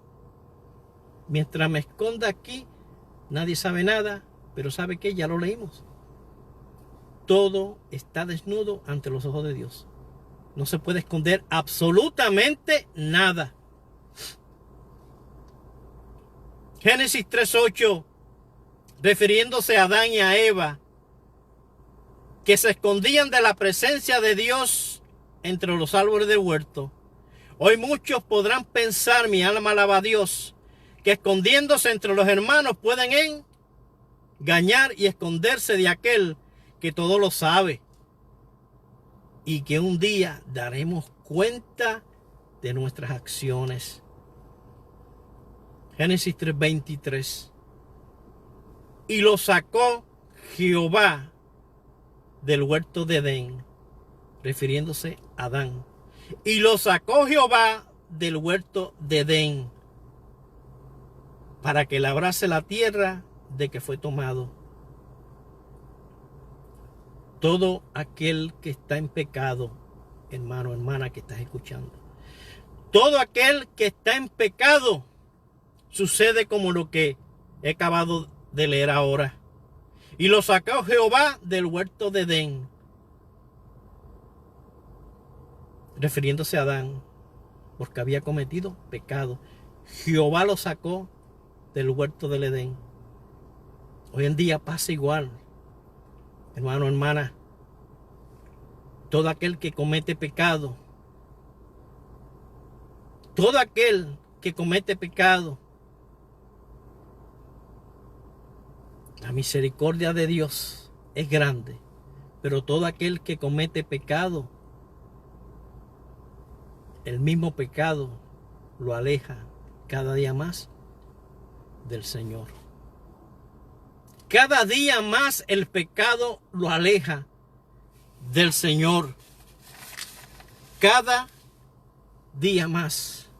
mientras me esconda aquí, nadie sabe nada, pero ¿sabe qué? Ya lo leímos. Todo está desnudo ante los ojos de Dios. No se puede esconder absolutamente nada. Génesis 3:8, refiriéndose a Adán y a Eva, que se escondían de la presencia de Dios entre los árboles del huerto. Hoy muchos podrán pensar, mi alma alaba a Dios, que escondiéndose entre los hermanos pueden engañar y esconderse de aquel que todo lo sabe, y que un día daremos cuenta de nuestras acciones. Génesis 3:23. Y lo sacó Jehová del huerto de Edén, refiriéndose a Adán. Y lo sacó Jehová del huerto de Edén para que labrase la tierra de que fue tomado. Todo aquel que está en pecado, hermano, hermana que estás escuchando, todo aquel que está en pecado, sucede como lo que he acabado de leer ahora. Y lo sacó Jehová del huerto de Edén, refiriéndose a Adán, porque había cometido pecado. Jehová lo sacó del huerto del Edén. Hoy en día pasa igual, hermano, hermana. Todo aquel que comete pecado, todo aquel que comete pecado, la misericordia de Dios es grande, pero todo aquel que comete pecado, el mismo pecado lo aleja cada día más del Señor. Cada día más el pecado lo aleja del Señor. Cada día más.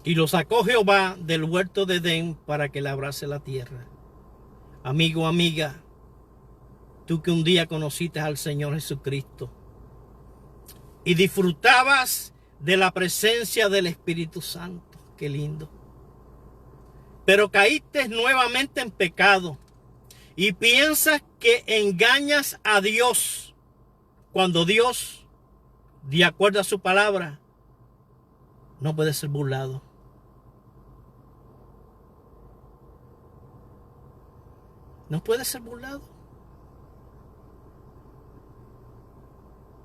Y lo sacó Jehová del huerto de Edén para que labrase la tierra. Amigo, amiga, tú que un día conociste al Señor Jesucristo y disfrutabas de la presencia del Espíritu Santo, qué lindo. Pero caíste nuevamente en pecado y piensas que engañas a Dios cuando Dios, de acuerdo a su palabra, no puede ser burlado. No puede ser burlado.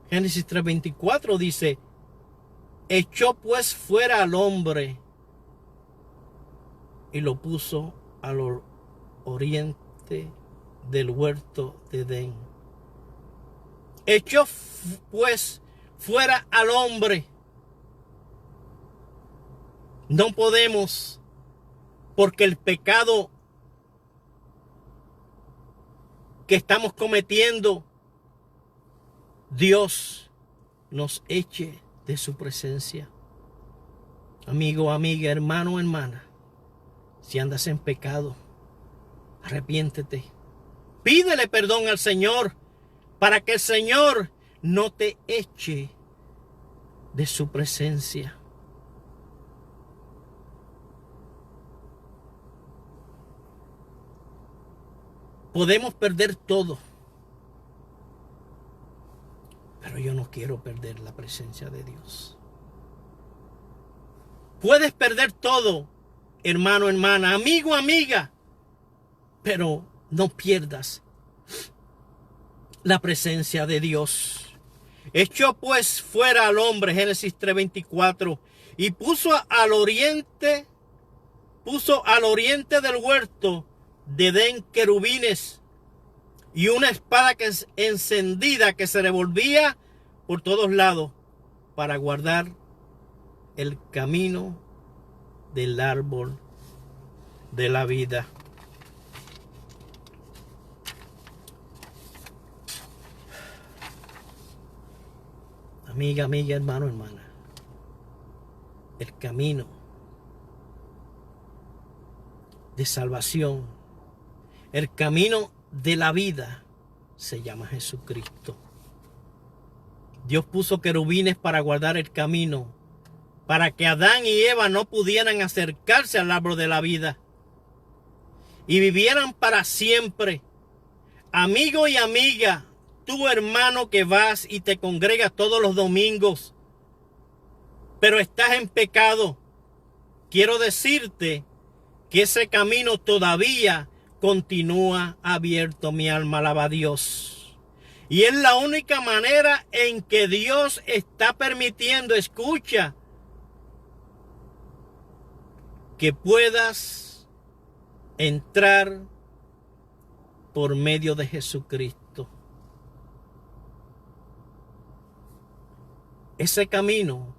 Génesis 3:24 dice: echó pues fuera al hombre y lo puso al oriente del huerto de Edén. Echó pues fuera al hombre. No podemos, porque el pecado que estamos cometiendo, Dios nos eche de su presencia. Amigo, amiga, hermano, hermana, si andas en pecado, arrepiéntete. Pídele perdón al Señor para que el Señor no te eche de su presencia. Podemos perder todo, pero yo no quiero perder la presencia de Dios. Puedes perder todo, hermano, hermana, amigo, amiga, pero no pierdas la presencia de Dios. Echó pues fuera al hombre, Génesis 3:24, y puso al oriente del huerto de Edén querubines y una espada encendida que se revolvía por todos lados para guardar el camino del árbol de la vida. Amiga, amiga, hermano, hermana, el camino de salvación, el camino de la vida se llama Jesucristo. Dios puso querubines para guardar el camino, para que Adán y Eva no pudieran acercarse al árbol de la vida y vivieran para siempre. Amigo y amiga, tú hermano que vas y te congregas todos los domingos, pero estás en pecado, quiero decirte que ese camino todavía continúa abierto. Mi alma alaba a Dios. Y es la única manera en que Dios está permitiendo, escucha, que puedas entrar por medio de Jesucristo. Ese camino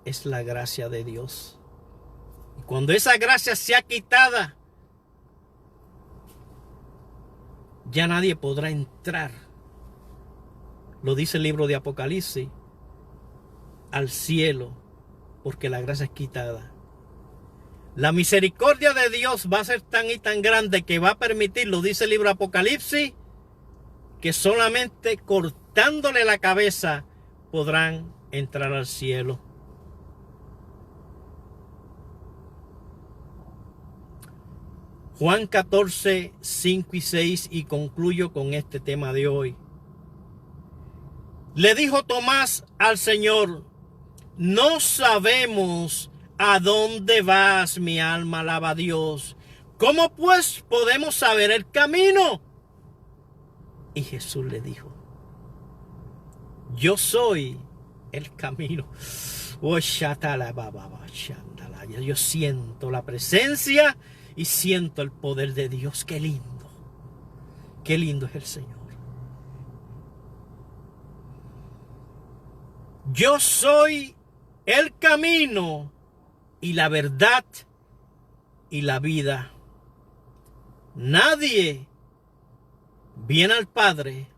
es la gracia de Dios. Y cuando esa gracia sea quitada, ya nadie podrá entrar. Lo dice el libro de Apocalipsis, al cielo, porque la gracia es quitada. La misericordia de Dios va a ser tan y tan grande que va a permitir, lo dice el libro de Apocalipsis, que solamente cortándole la cabeza podrán entrar al cielo. Juan 14, 5 y 6, y concluyo con este tema de hoy. Le dijo Tomás al Señor: no sabemos a dónde vas, mi alma alaba a Dios. ¿Cómo pues podemos saber el camino? Y Jesús le dijo: yo soy el camino. Yo siento la presencia y siento el poder de Dios. Qué lindo es el Señor. Yo soy el camino y la verdad y la vida. Nadie viene al Padre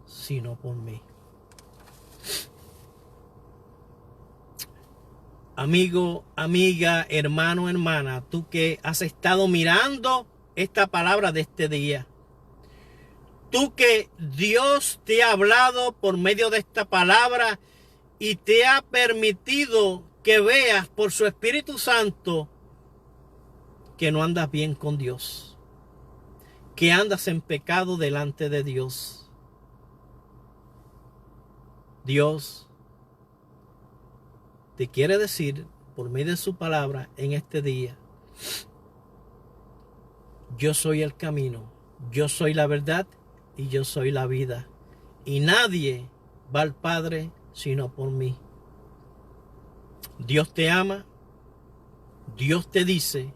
sino por mí. Amigo, amiga, hermano, hermana, tú que has estado mirando esta palabra de este día, tú que Dios te ha hablado por medio de esta palabra y te ha permitido que veas por su Espíritu Santo que no andas bien con Dios, que andas en pecado delante de Dios. Dios te quiere decir por medio de su palabra en este día: yo soy el camino, yo soy la verdad y yo soy la vida. Y nadie va al Padre sino por mí. Dios te ama. Dios te dice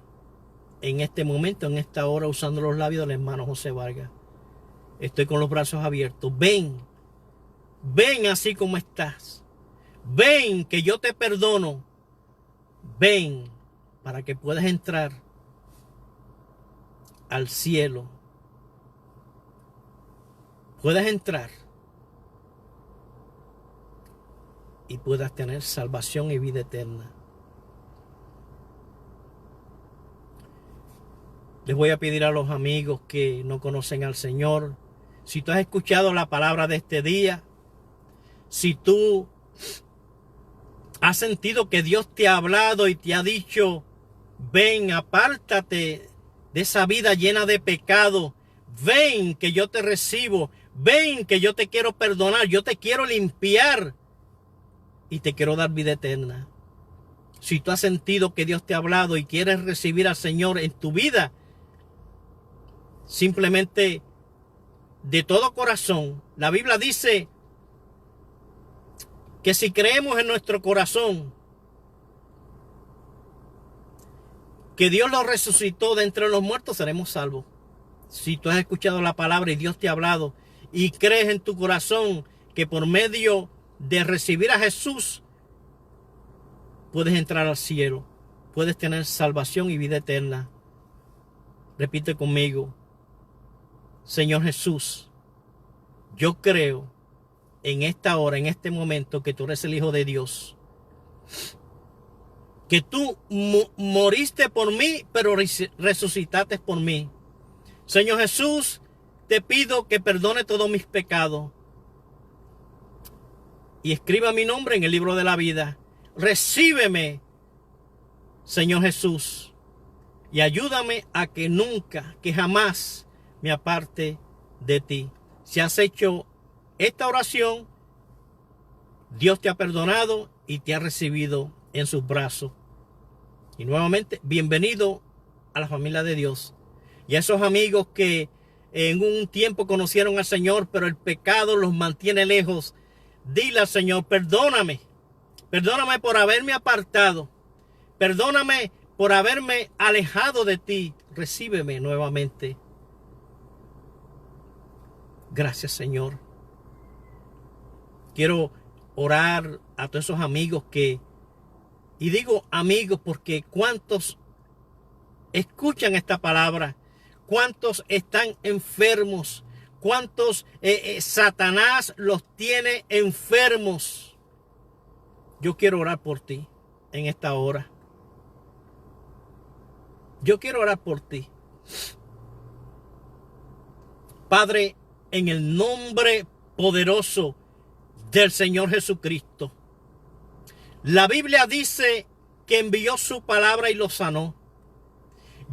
en este momento, en esta hora, usando los labios del hermano José Vargas: estoy con los brazos abiertos. Ven, ven así como estás. Ven que yo te perdono. Ven para que puedas entrar al cielo. Puedas entrar y puedas tener salvación y vida eterna. Les voy a pedir a los amigos que no conocen al Señor, si tú has escuchado la palabra de este día, si tú has sentido que Dios te ha hablado y te ha dicho: ven, apártate de esa vida llena de pecado, ven que yo te recibo, ven que yo te quiero perdonar, yo te quiero limpiar y te quiero dar vida eterna. Si tú has sentido que Dios te ha hablado y quieres recibir al Señor en tu vida, simplemente de todo corazón, la Biblia dice que si creemos en nuestro corazón que Dios lo resucitó de entre los muertos, seremos salvos. Si tú has escuchado la palabra y Dios te ha hablado y crees en tu corazón que por medio de recibir a Jesús puedes entrar al cielo, puedes tener salvación y vida eterna, repite conmigo: Señor Jesús, yo creo en esta hora, en este momento, que tú eres el Hijo de Dios, que tú moriste por mí, pero resucitaste por mí. Señor Jesús, te pido que perdone todos mis pecados y escriba mi nombre en el libro de la vida. Recíbeme, Señor Jesús, y ayúdame a que nunca, que jamás me aparte de ti. Si has hecho esta oración, Dios te ha perdonado y te ha recibido en sus brazos. Y nuevamente, bienvenido a la familia de Dios. Y a esos amigos que en un tiempo conocieron al Señor, pero el pecado los mantiene lejos, dile al Señor, perdóname. Perdóname por haberme apartado. Perdóname por haberme alejado de ti. Recíbeme nuevamente. Gracias, Señor. Quiero orar a todos esos amigos y digo amigos porque cuántos escuchan esta palabra, cuántos están enfermos, cuántos Satanás los tiene enfermos. Yo quiero orar por ti en esta hora. Yo quiero orar por ti. Padre, en el nombre poderoso del Señor Jesucristo. La Biblia dice que envió su palabra y lo sanó.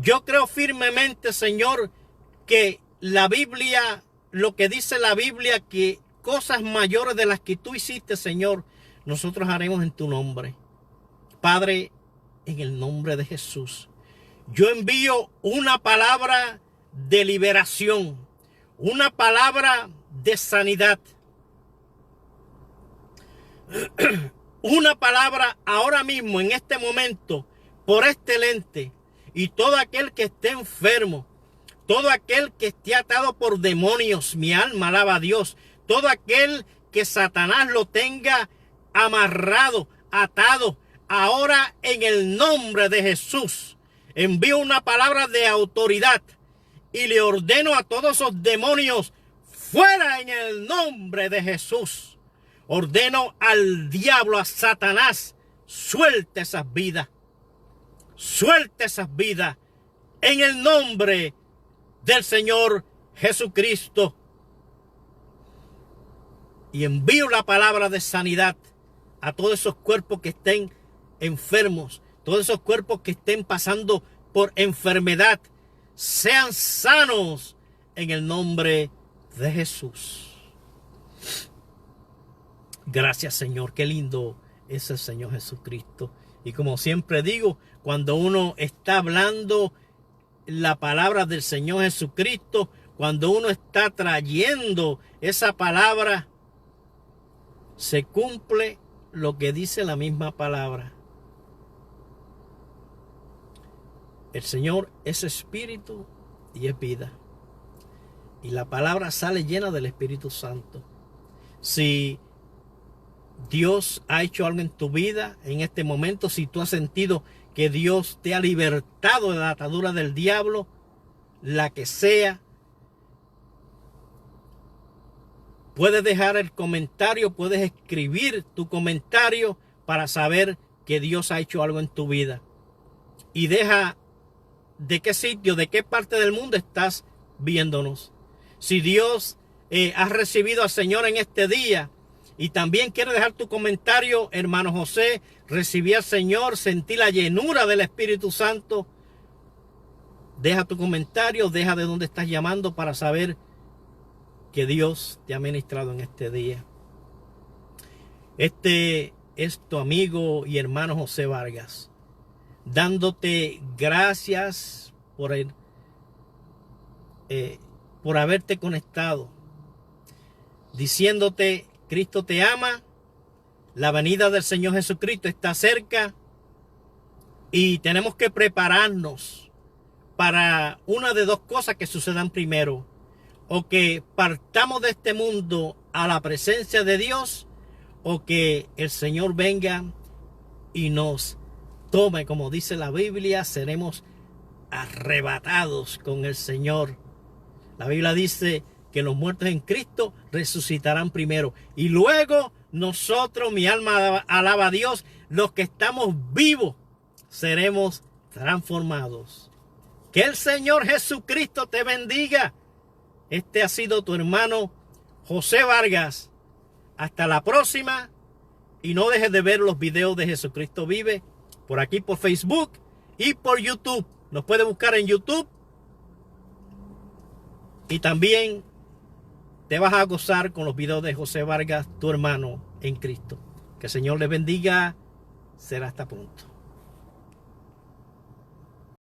Yo creo firmemente, Señor, que la Biblia, lo que dice la Biblia, que cosas mayores de las que tú hiciste, Señor, nosotros haremos en tu nombre. Padre, en el nombre de Jesús, yo envío una palabra de liberación, una palabra de sanidad, una palabra ahora mismo, en este momento, por este lente, y todo aquel que esté enfermo, todo aquel que esté atado por demonios, mi alma alaba a Dios, todo aquel que Satanás lo tenga amarrado, atado, ahora en el nombre de Jesús, envío una palabra de autoridad y le ordeno a todos esos demonios, fuera en el nombre de Jesús. Ordeno al diablo, a Satanás, suelte esas vidas. Suelte esas vidas en el nombre del Señor Jesucristo. Y envío la palabra de sanidad a todos esos cuerpos que estén enfermos, todos esos cuerpos que estén pasando por enfermedad, sean sanos en el nombre de Jesús. Gracias, Señor. Qué lindo es el Señor Jesucristo. Y como siempre digo, cuando uno está hablando la palabra del Señor Jesucristo, cuando uno está trayendo esa palabra, se cumple lo que dice la misma palabra. El Señor es espíritu y es vida. Y la palabra sale llena del Espíritu Santo. Si Dios ha hecho algo en tu vida en este momento, si tú has sentido que Dios te ha libertado de la atadura del diablo, la que sea, puedes dejar el comentario, puedes escribir tu comentario para saber que Dios ha hecho algo en tu vida. Y deja de qué sitio, de qué parte del mundo estás viéndonos. Si Dios has recibido al Señor en este día, y también quiero dejar tu comentario, hermano José, recibí al Señor, sentí la llenura del Espíritu Santo. Deja tu comentario, deja de dónde estás llamando para saber que Dios te ha ministrado en este día. Este es tu amigo y hermano José Vargas, dándote gracias por haberte conectado, diciéndote: Cristo te ama, la venida del Señor Jesucristo está cerca y tenemos que prepararnos para una de dos cosas que sucedan primero: o que partamos de este mundo a la presencia de Dios, o que el Señor venga y nos tome, como dice la Biblia, seremos arrebatados con el Señor. La Biblia dice que los muertos en Cristo resucitarán primero. Y luego nosotros, mi alma alaba a Dios, los que estamos vivos, seremos transformados. Que el Señor Jesucristo te bendiga. Este ha sido tu hermano José Vargas. Hasta la próxima. Y no dejes de ver los videos de Jesucristo Vive por aquí, por Facebook y por YouTube. Nos puede buscar en YouTube. Y también te vas a gozar con los videos de José Vargas, tu hermano en Cristo. Que el Señor les bendiga. Será hasta pronto.